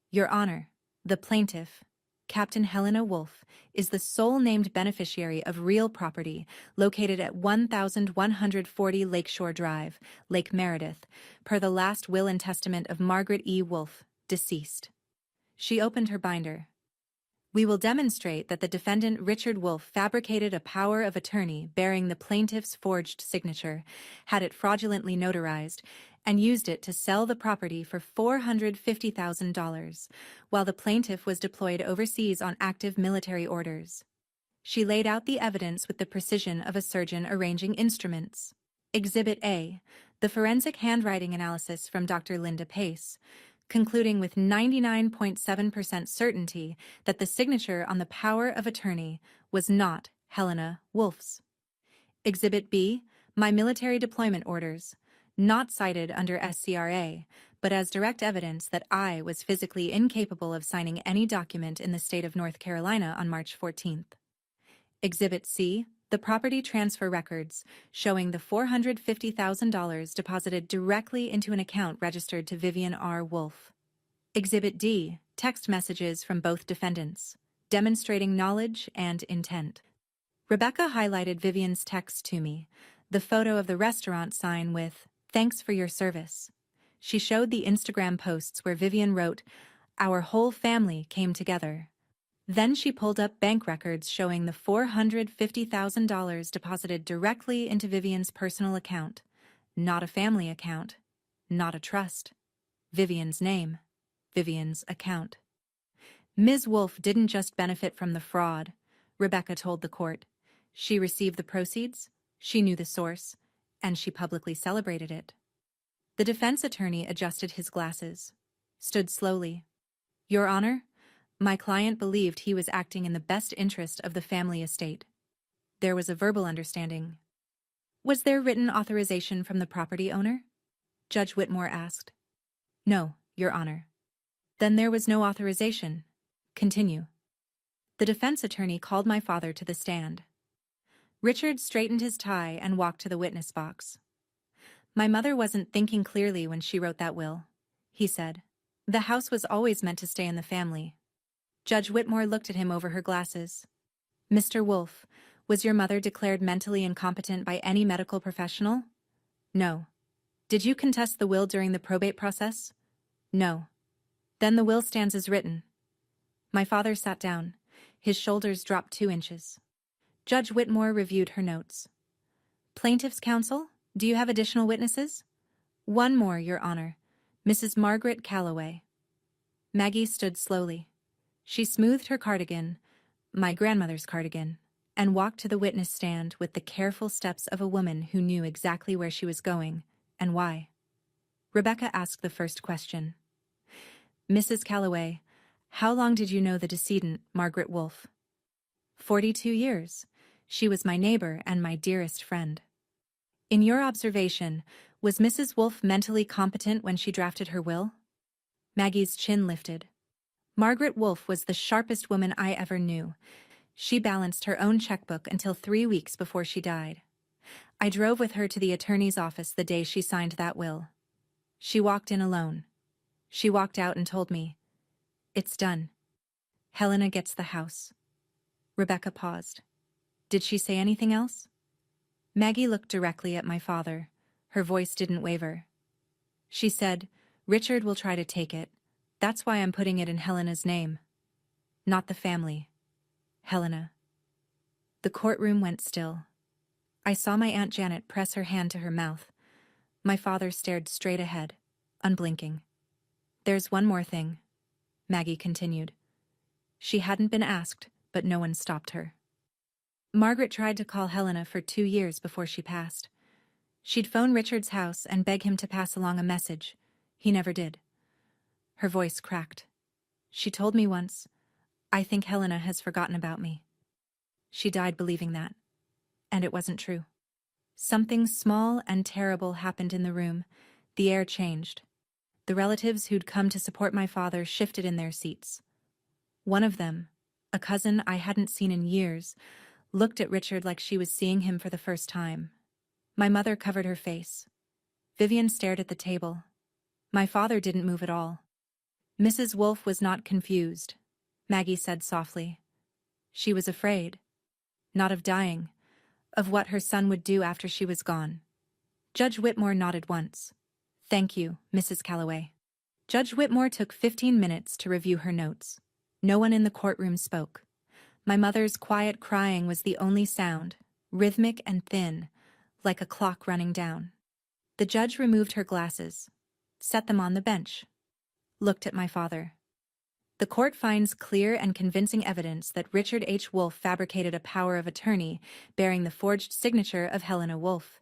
"Your Honor, the plaintiff, Captain Helena Wolfe, is the sole named beneficiary of real property located at 1140 Lakeshore Drive, Lake Meredith, per the last will and testament of Margaret E. Wolfe, deceased." She opened her binder. "We will demonstrate that the defendant Richard Wolfe fabricated a power of attorney bearing the plaintiff's forged signature, had it fraudulently notarized, and used it to sell the property for $450,000, while the plaintiff was deployed overseas on active military orders." She laid out the evidence with the precision of a surgeon arranging instruments. Exhibit A, the forensic handwriting analysis from Dr. Linda Pace, concluding with 99.7% certainty that the signature on the power of attorney was not Helena Wolfe's. Exhibit B, my military deployment orders, not cited under SCRA, but as direct evidence that I was physically incapable of signing any document in the state of North Carolina on March 14th. Exhibit C, the property transfer records showing the $450,000 deposited directly into an account registered to Vivian R. Wolfe. Exhibit D, text messages from both defendants, demonstrating knowledge and intent. Rebecca highlighted Vivian's text to me, the photo of the restaurant sign with, "Thanks for your service." She showed the Instagram posts where Vivian wrote, "Our whole family came together." Then she pulled up bank records showing the $450,000 deposited directly into Vivian's personal account. Not a family account, not a trust. Vivian's name, Vivian's account. Ms. Wolfe didn't just benefit from the fraud, Rebecca told the court. She received the proceeds, she knew the source, and she publicly celebrated it. The defense attorney adjusted his glasses, stood slowly. "Your Honor, my client believed he was acting in the best interest of the family estate. There was a verbal understanding." "Was there written authorization from the property owner?" Judge Whitmore asked. "No, Your Honor." "Then there was no authorization. Continue." The defense attorney called my father to the stand. Richard straightened his tie and walked to the witness box. "My mother wasn't thinking clearly when she wrote that will," he said. "The house was always meant to stay in the family." Judge Whitmore looked at him over her glasses. "Mr. Wolfe, was your mother declared mentally incompetent by any medical professional?" "No." "Did you contest the will during the probate process?" "No." "Then the will stands as written." My father sat down. His shoulders dropped 2 inches. Judge Whitmore reviewed her notes. "Plaintiff's counsel, do you have additional witnesses?" "One more, Your Honor. Mrs. Margaret Calloway." Maggie stood slowly. She smoothed her cardigan, my grandmother's cardigan, and walked to the witness stand with the careful steps of a woman who knew exactly where she was going and why. Rebecca asked the first question. "Mrs. Calloway, how long did you know the decedent, Margaret Wolfe?" 42 years. She was my neighbor and my dearest friend." "In your observation, was Mrs. Wolfe mentally competent when she drafted her will?" Maggie's chin lifted. "Margaret Wolfe was the sharpest woman I ever knew. She balanced her own checkbook until 3 weeks before she died. I drove with her to the attorney's office the day she signed that will. She walked in alone. She walked out and told me, 'It's done. Helena gets the house.'" Rebecca paused. "Did she say anything else?" Maggie looked directly at my father. Her voice didn't waver. She said, "Richard will try to take it. That's why I'm putting it in Helena's name. Not the family. Helena." The courtroom went still. I saw my Aunt Janet press her hand to her mouth. My father stared straight ahead, unblinking. "There's one more thing," Maggie continued. She hadn't been asked, but no one stopped her. "Margaret tried to call Helena for 2 years before she passed. She'd phone Richard's house and beg him to pass along a message. He never did." Her voice cracked. "She told me once, 'I think Helena has forgotten about me.' She died believing that. And it wasn't true." Something small and terrible happened in the room. The air changed. The relatives who'd come to support my father shifted in their seats. One of them, a cousin I hadn't seen in years, looked at Richard like she was seeing him for the first time. My mother covered her face. Vivian stared at the table. My father didn't move at all. "Mrs. Wolfe was not confused," Maggie said softly. "She was afraid. Not of dying, of what her son would do after she was gone." Judge Whitmore nodded once. "Thank you, Mrs. Calloway." Judge Whitmore took 15 minutes to review her notes. No one in the courtroom spoke. My mother's quiet crying was the only sound, rhythmic and thin, like a clock running down. The judge removed her glasses, set them on the bench, looked at my father. "The court finds clear and convincing evidence that Richard H. Wolfe fabricated a power of attorney bearing the forged signature of Helena Wolfe,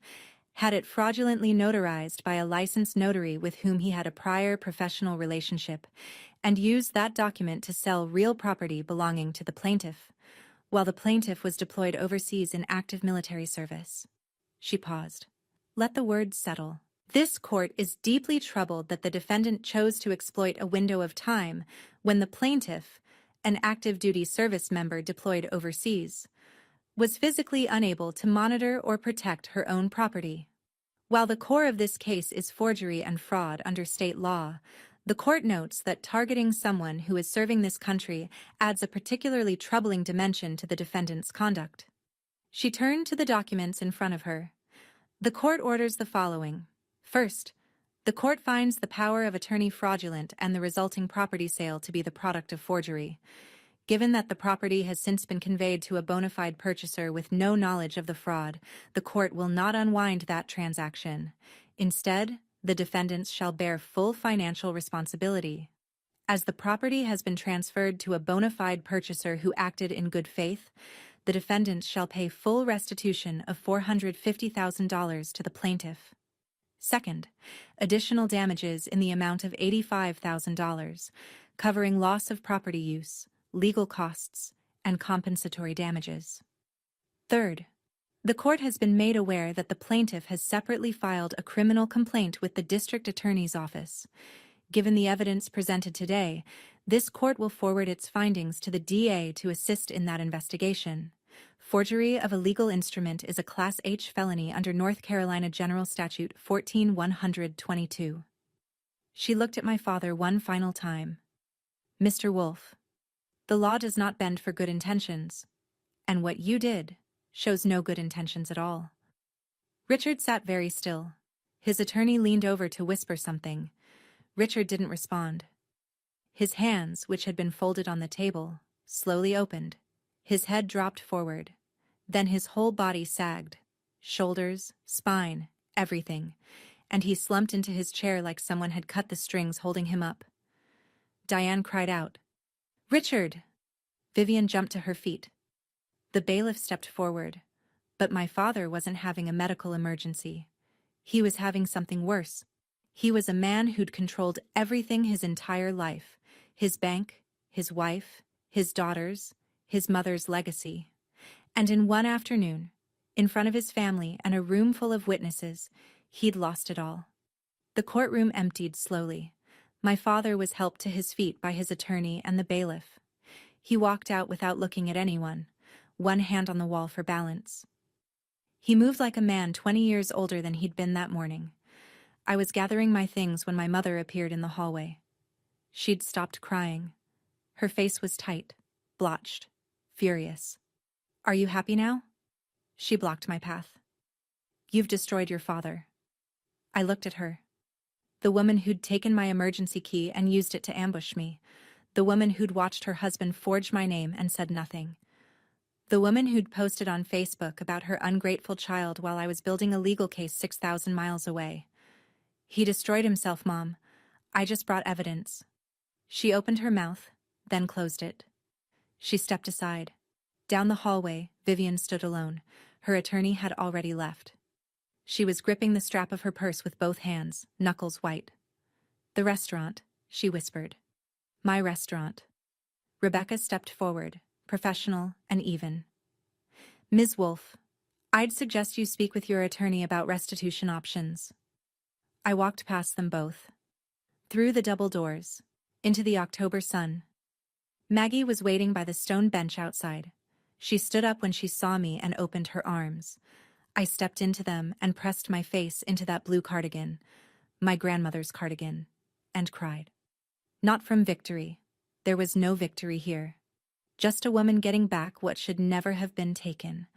had it fraudulently notarized by a licensed notary with whom he had a prior professional relationship, and used that document to sell real property belonging to the plaintiff, while the plaintiff was deployed overseas in active military service." She paused. "Let the words settle," This court is deeply troubled that the defendant chose to exploit a window of time when the plaintiff, an active duty service member deployed overseas, was physically unable to monitor or protect her own property. While the core of this case is forgery and fraud under state law, the court notes that targeting someone who is serving this country adds a particularly troubling dimension to the defendant's conduct. She turned to the documents in front of her. The court orders the following. First, the court finds the power of attorney fraudulent and the resulting property sale to be the product of forgery. Given that the property has since been conveyed to a bona fide purchaser with no knowledge of the fraud, the court will not unwind that transaction. Instead, the defendants shall bear full financial responsibility. As the property has been transferred to a bona fide purchaser who acted in good faith, the defendants shall pay full restitution of $450,000 to the plaintiff. Second, additional damages in the amount of $85,000, covering loss of property use, legal costs, and compensatory damages. Third, the court has been made aware that the plaintiff has separately filed a criminal complaint with the district attorney's office. Given the evidence presented today, this court will forward its findings to the DA to assist in that investigation. Forgery of a legal instrument is a Class H felony under North Carolina General Statute 14-122. She looked at my father one final time. Mr. Wolfe, the law does not bend for good intentions, and what you did shows no good intentions at all. Richard sat very still. His attorney leaned over to whisper something. Richard didn't respond. His hands, which had been folded on the table, slowly opened. His head dropped forward. Then his whole body sagged. Shoulders, spine, everything. And he slumped into his chair like someone had cut the strings holding him up. Diane cried out, "Richard!" Vivian jumped to her feet. The bailiff stepped forward. But my father wasn't having a medical emergency. He was having something worse. He was a man who'd controlled everything his entire life. His bank, his wife, his daughters, his mother's legacy. And in one afternoon, in front of his family and a room full of witnesses, he'd lost it all. The courtroom emptied slowly. My father was helped to his feet by his attorney and the bailiff. He walked out without looking at anyone, one hand on the wall for balance. He moved like a man 20 years older than he'd been that morning. I was gathering my things when my mother appeared in the hallway. She'd stopped crying. Her face was tight, blotched, furious. "Are you happy now?" She blocked my path. "You've destroyed your father." I looked at her. The woman who'd taken my emergency key and used it to ambush me. The woman who'd watched her husband forge my name and said nothing. The woman who'd posted on Facebook about her ungrateful child while I was building a legal case 6,000 miles away. "He destroyed himself, Mom. I just brought evidence." She opened her mouth, then closed it. She stepped aside. Down the hallway, Vivian stood alone. Her attorney had already left. She was gripping the strap of her purse with both hands, knuckles white. "The restaurant," she whispered. "My restaurant." Rebecca stepped forward, professional and even. "Ms. Wolfe, I'd suggest you speak with your attorney about restitution options." I walked past them both. Through the double doors, into the October sun. Maggie was waiting by the stone bench outside. She stood up when she saw me and opened her arms. I stepped into them and pressed my face into that blue cardigan, my grandmother's cardigan, and cried. Not from victory. There was no victory here. Just a woman getting back what should never have been taken,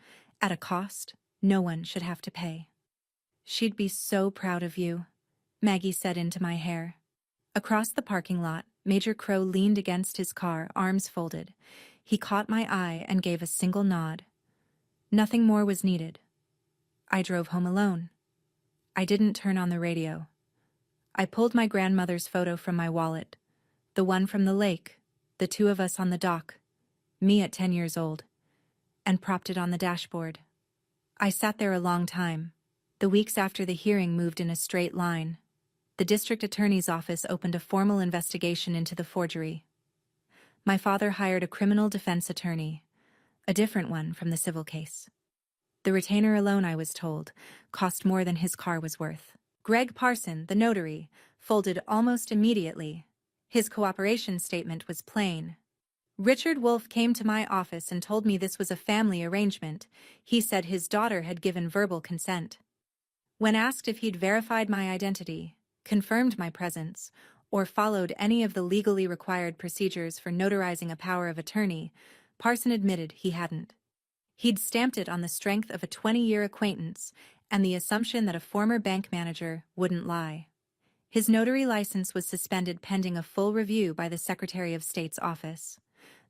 at a cost no one should have to pay. "She'd be so proud of you," Maggie said into my hair. Across the parking lot, Major Crow leaned against his car, arms folded. He caught my eye and gave a single nod. Nothing more was needed. I drove home alone. I didn't turn on the radio. I pulled my grandmother's photo from my wallet, the one from the lake, the two of us on the dock, me at 10 years old, and propped it on the dashboard. I sat there a long time. The weeks after the hearing moved in a straight line. The district attorney's office opened a formal investigation into the forgery. My father hired a criminal defense attorney, a different one from the civil case. The retainer alone, I was told, cost more than his car was worth. Greg Parson, the notary, folded almost immediately. His cooperation statement was plain. Richard Wolfe came to my office and told me this was a family arrangement. He said his daughter had given verbal consent. When asked if he'd verified my identity, confirmed my presence, or followed any of the legally required procedures for notarizing a power of attorney, Parson admitted he hadn't. He'd stamped it on the strength of a 20-year acquaintance and the assumption that a former bank manager wouldn't lie. His notary license was suspended pending a full review by the Secretary of State's office.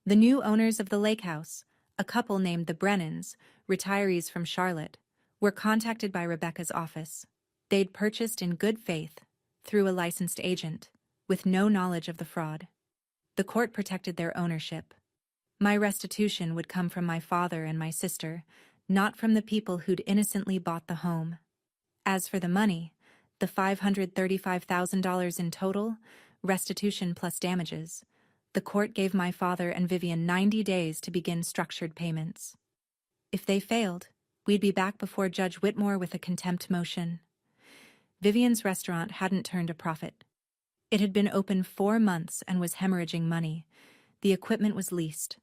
The new owners of the lake house, a couple named the Brennans, retirees from Charlotte, were contacted by Rebecca's office. They'd purchased in good faith, through a licensed agent, with no knowledge of the fraud. The court protected their ownership. My restitution would come from my father and my sister, not from the people who'd innocently bought the home. As for the money, the $535,000 in total, restitution plus damages, the court gave my father and Vivian 90 days to begin structured payments. If they failed, we'd be back before Judge Whitmore with a contempt motion. Vivian's restaurant hadn't turned a profit. It had been open 4 months and was hemorrhaging money. The equipment was leased.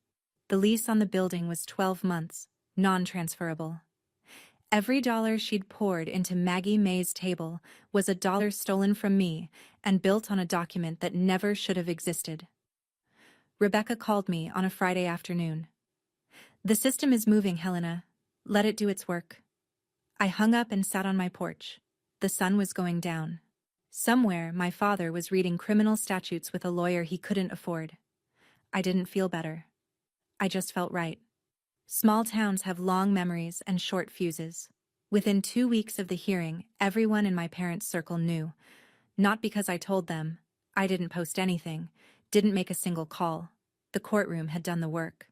The lease on the building was 12 months, non-transferable. Every dollar she'd poured into Maggie May's table was a dollar stolen from me and built on a document that never should have existed. Rebecca called me on a Friday afternoon. "The system is moving, Helena. Let it do its work." I hung up and sat on my porch. The sun was going down. Somewhere, my father was reading criminal statutes with a lawyer he couldn't afford. I didn't feel better. I just felt right. Small towns have long memories and short fuses. Within 2 weeks of the hearing, everyone in my parents' circle knew. Not because I told them. I didn't post anything, didn't make a single call. The courtroom had done the work.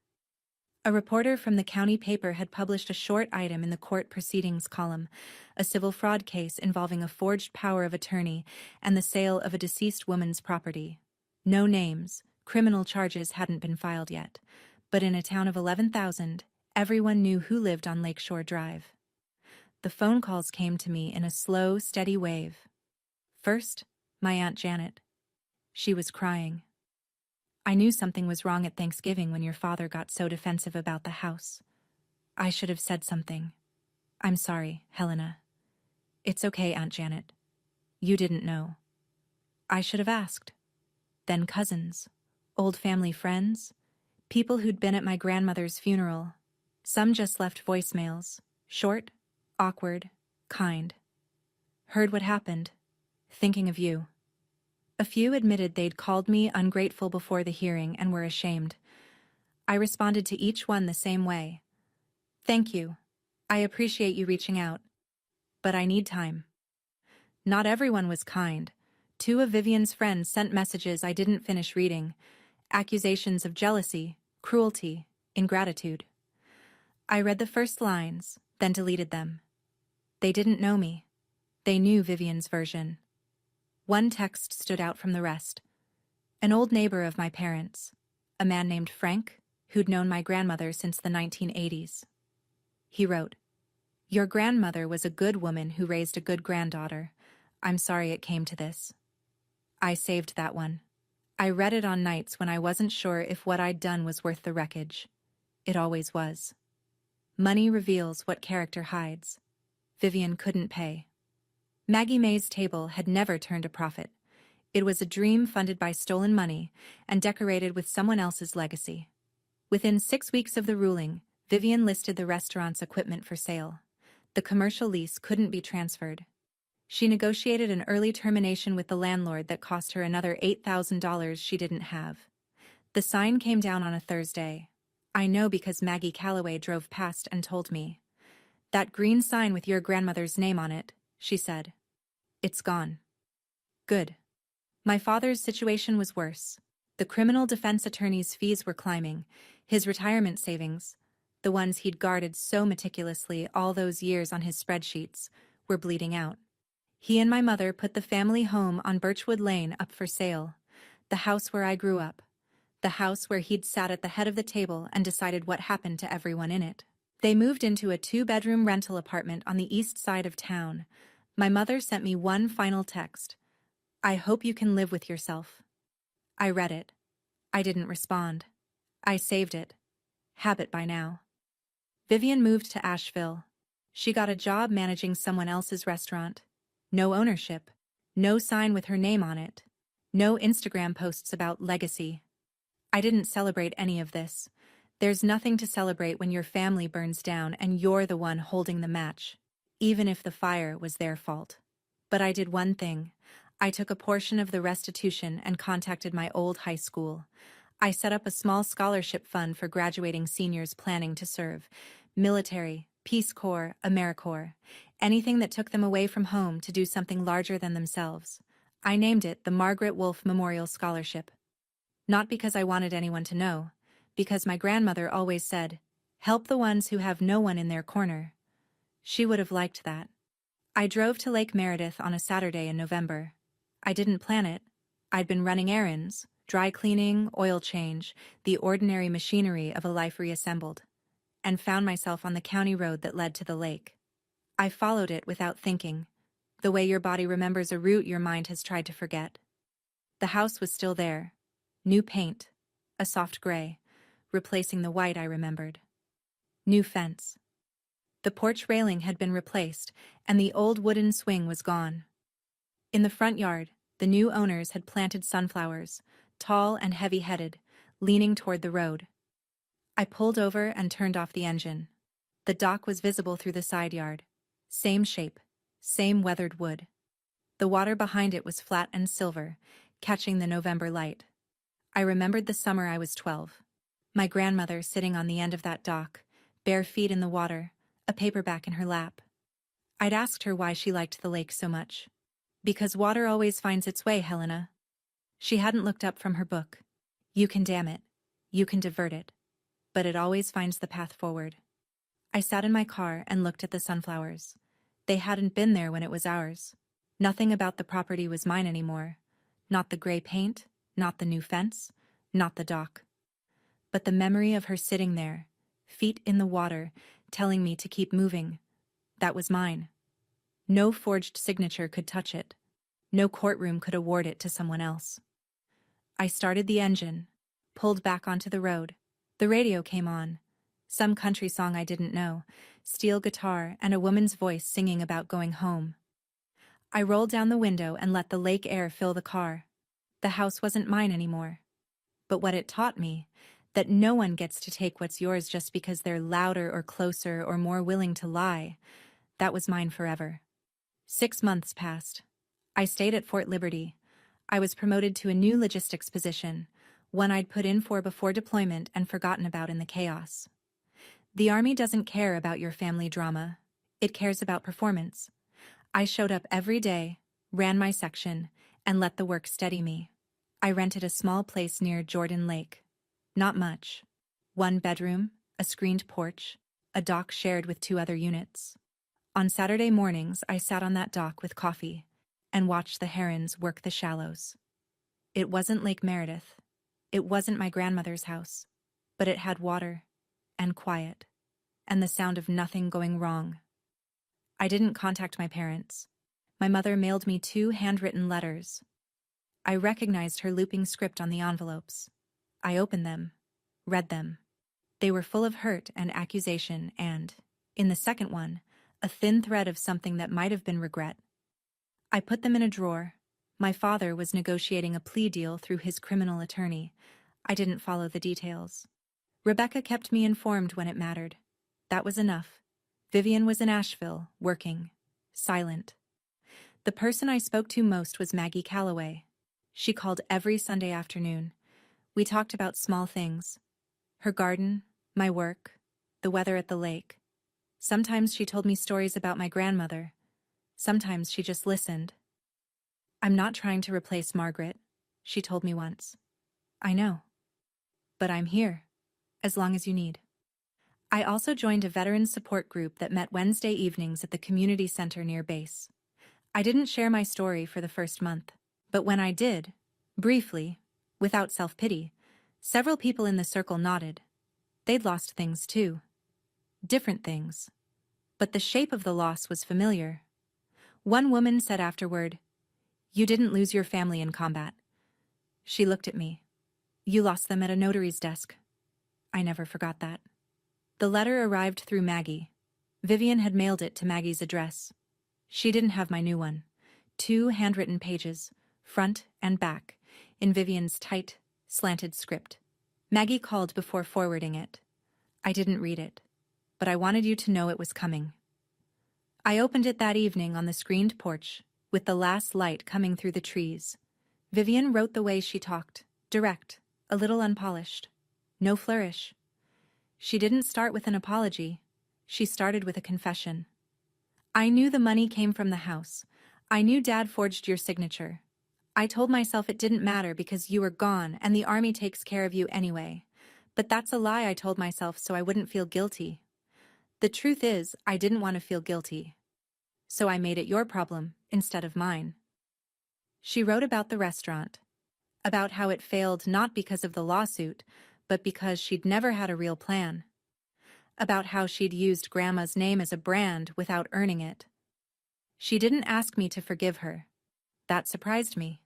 A reporter from the county paper had published a short item in the court proceedings column, a civil fraud case involving a forged power of attorney and the sale of a deceased woman's property. No names, criminal charges hadn't been filed yet, but in a town of 11,000, everyone knew who lived on Lakeshore Drive. The phone calls came to me in a slow, steady wave. First, my Aunt Janet. She was crying. "I knew something was wrong at Thanksgiving when your father got so defensive about the house. I should have said something. I'm sorry, Helena." "It's okay, Aunt Janet. You didn't know." "I should have asked." Then cousins, old family friends, people who'd been at my grandmother's funeral. Some just left voicemails, short, awkward, kind. "Heard what happened. Thinking of you." A few admitted they'd called me ungrateful before the hearing and were ashamed. I responded to each one the same way. "Thank you. I appreciate you reaching out. But I need time." Not everyone was kind. 2 of Vivian's friends sent messages I didn't finish reading, accusations of jealousy, cruelty, ingratitude. I read the first lines, then deleted them. They didn't know me. They knew Vivian's version. One text stood out from the rest. An old neighbor of my parents, a man named Frank, who'd known my grandmother since the 1980s. He wrote, "Your grandmother was a good woman who raised a good granddaughter. I'm sorry it came to this." I saved that one. I read it on nights when I wasn't sure if what I'd done was worth the wreckage. It always was. Money reveals what character hides. Vivian couldn't pay. Maggie May's table had never turned a profit. It was a dream funded by stolen money and decorated with someone else's legacy. Within 6 weeks of the ruling, Vivian listed the restaurant's equipment for sale. The commercial lease couldn't be transferred. She negotiated an early termination with the landlord that cost her another $8,000 she didn't have. The sign came down on a Thursday. I know because Maggie Calloway drove past and told me. "That green sign with your grandmother's name on it," she said. "It's gone." Good. My father's situation was worse. The criminal defense attorney's fees were climbing. His retirement savings, the ones he'd guarded so meticulously all those years on his spreadsheets, were bleeding out. He and my mother put the family home on Birchwood Lane up for sale, the house where I grew up, the house where he'd sat at the head of the table and decided what happened to everyone in it. They moved into a 2-bedroom rental apartment on the east side of town, My mother sent me one final text. "I hope you can live with yourself." I read it. I didn't respond. I saved it. Habit by now. Vivian moved to Asheville. She got a job managing someone else's restaurant. No ownership. No sign with her name on it. No Instagram posts about legacy. I didn't celebrate any of this. There's nothing to celebrate when your family burns down and you're the one holding the match, even if the fire was their fault. But I did one thing. I took a portion of the restitution and contacted my old high school. I set up a small scholarship fund for graduating seniors planning to serve. Military, Peace Corps, AmeriCorps. Anything that took them away from home to do something larger than themselves. I named it the Margaret Wolfe Memorial Scholarship. Not because I wanted anyone to know, because my grandmother always said, "Help the ones who have no one in their corner." She would have liked that. I drove to Lake Meredith on a Saturday in November. I didn't plan it. I'd been running errands, dry cleaning, oil change, the ordinary machinery of a life reassembled, and found myself on the county road that led to the lake. I followed it without thinking, the way your body remembers a route your mind has tried to forget. The house was still there. New paint, a soft gray, replacing the white I remembered. New fence. The porch railing had been replaced, and the old wooden swing was gone. In the front yard, the new owners had planted sunflowers, tall and heavy-headed, leaning toward the road. I pulled over and turned off the engine. The dock was visible through the side yard. Same shape, same weathered wood. The water behind it was flat and silver, catching the November light. I remembered the summer I was 12. My grandmother sitting on the end of that dock, bare feet in the water, a paperback in her lap. I'd asked her why she liked the lake so much. "Because water always finds its way, Helena." She hadn't looked up from her book. "You can dam it. You can divert it. But it always finds the path forward." I sat in my car and looked at the sunflowers. They hadn't been there when it was ours. Nothing about the property was mine anymore. Not the gray paint, not the new fence, not the dock. But the memory of her sitting there, feet in the water, telling me to keep moving, that was mine. No forged signature could touch it. No courtroom could award it to someone else. I started the engine, pulled back onto the road. The radio came on. Some country song I didn't know, steel guitar and a woman's voice singing about going home. I rolled down the window and let the lake air fill the car. The house wasn't mine anymore. But what it taught me, that no one gets to take what's yours just because they're louder or closer or more willing to lie, that was mine forever. 6 months passed. I stayed at Fort Liberty. I was promoted to a new logistics position, one I'd put in for before deployment and forgotten about in the chaos. The Army doesn't care about your family drama. It cares about performance. I showed up every day, ran my section, and let the work steady me. I rented a small place near Jordan Lake. Not much. 1 bedroom, a screened porch, a dock shared with 2 other units. On Saturday mornings, I sat on that dock with coffee and watched the herons work the shallows. It wasn't Lake Meredith. It wasn't my grandmother's house, but it had water and quiet and the sound of nothing going wrong. I didn't contact my parents. My mother mailed me 2 handwritten letters. I recognized her looping script on the envelopes. I opened them, read them. They were full of hurt and accusation and, in the second one, a thin thread of something that might have been regret. I put them in a drawer. My father was negotiating a plea deal through his criminal attorney. I didn't follow the details. Rebecca kept me informed when it mattered. That was enough. Vivian was in Asheville, working, silent. The person I spoke to most was Maggie Calloway. She called every Sunday afternoon. We talked about small things. Her garden, my work, the weather at the lake. Sometimes she told me stories about my grandmother. Sometimes she just listened. "I'm not trying to replace Margaret," she told me once. "I know. But I'm here, as long as you need." I also joined a veterans support group that met Wednesday evenings at the community center near base. I didn't share my story for the first month, but when I did, briefly, without self-pity, several people in the circle nodded. They'd lost things too. Different things. But the shape of the loss was familiar. One woman said afterward, "You didn't lose your family in combat." She looked at me. "You lost them at a notary's desk." I never forgot that. The letter arrived through Maggie. Vivian had mailed it to Maggie's address. She didn't have my new one. 2 handwritten pages, front and back, in Vivian's tight, slanted script. Maggie called before forwarding it. I didn't read it, but I wanted you to know it was coming. I opened it that evening on the screened porch, with the last light coming through the trees. Vivian wrote the way she talked, direct, a little unpolished. No flourish. She didn't start with an apology. She started with a confession. "I knew the money came from the house. I knew Dad forged your signature. I told myself it didn't matter because you were gone and the army takes care of you anyway. But that's a lie I told myself so I wouldn't feel guilty. The truth is, I didn't want to feel guilty. So I made it your problem instead of mine." She wrote about the restaurant, about how it failed not because of the lawsuit, but because she'd never had a real plan. About how she'd used Grandma's name as a brand without earning it. She didn't ask me to forgive her. That surprised me.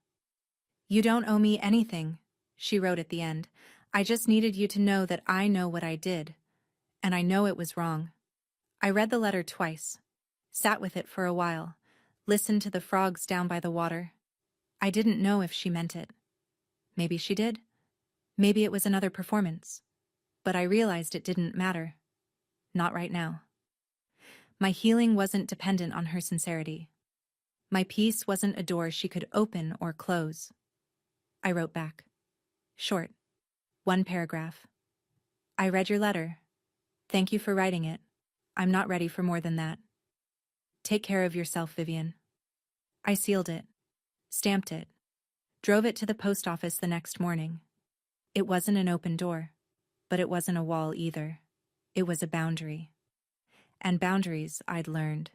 "You don't owe me anything," she wrote at the end. "I just needed you to know that I know what I did. And I know it was wrong." I read the letter twice, sat with it for a while, listened to the frogs down by the water. I didn't know if she meant it. Maybe she did. Maybe it was another performance. But I realized it didn't matter. Not right now. My healing wasn't dependent on her sincerity. My peace wasn't a door she could open or close. I wrote back. Short. 1 paragraph. "I read your letter. Thank you for writing it. I'm not ready for more than that. Take care of yourself, Vivian." I sealed it, stamped it, drove it to the post office the next morning. It wasn't an open door, but it wasn't a wall either. It was a boundary. And boundaries, I'd learned,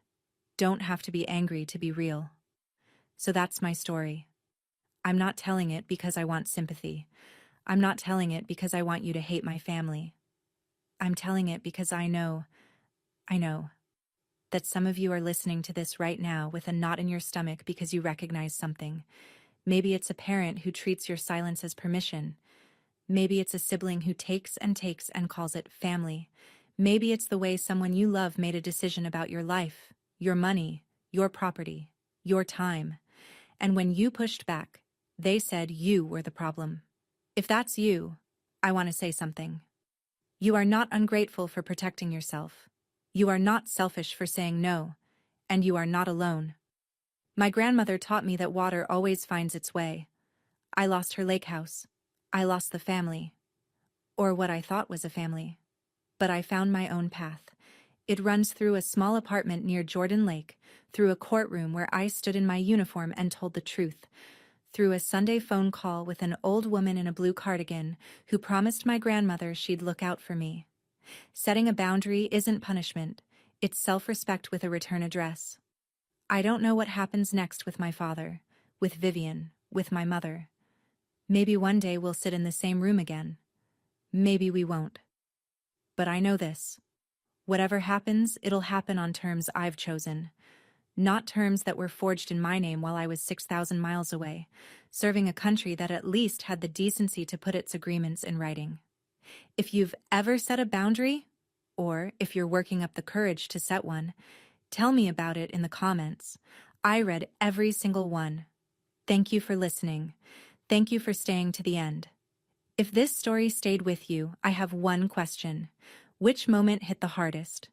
don't have to be angry to be real. So that's my story. I'm not telling it because I want sympathy. I'm not telling it because I want you to hate my family. I'm telling it because I know that some of you are listening to this right now with a knot in your stomach because you recognize something. Maybe it's a parent who treats your silence as permission. Maybe it's a sibling who takes and calls it family. Maybe it's the way someone you love made a decision about your life, your money, your property, your time. And when you pushed back, they said you were the problem. If that's you, I want to say something. You are not ungrateful for protecting yourself. You are not selfish for saying no, and you are not alone. My grandmother taught me that water always finds its way. I lost her lake house. I lost the family. Or what I thought was a family. But I found my own path. It runs through a small apartment near Jordan Lake, through a courtroom where I stood in my uniform and told the truth, through a Sunday phone call with an old woman in a blue cardigan who promised my grandmother she'd look out for me. Setting a boundary isn't punishment, it's self-respect with a return address. I don't know what happens next with my father, with Vivian, with my mother. Maybe one day we'll sit in the same room again. Maybe we won't. But I know this. Whatever happens, it'll happen on terms I've chosen. Not terms that were forged in my name while I was 6,000 miles away, serving a country that at least had the decency to put its agreements in writing. If you've ever set a boundary, or if you're working up the courage to set one, tell me about it in the comments. I read every single one. Thank you for listening. Thank you for staying to the end. If this story stayed with you, I have one question. Which moment hit the hardest?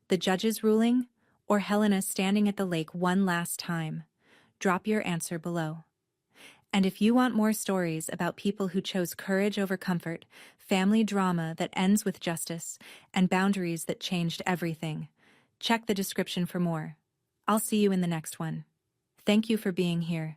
The judge's ruling, or Helena standing at the lake one last time? Drop your answer below. And if you want more stories about people who chose courage over comfort, family drama that ends with justice, and boundaries that changed everything, check the description for more. I'll see you in the next one. Thank you for being here.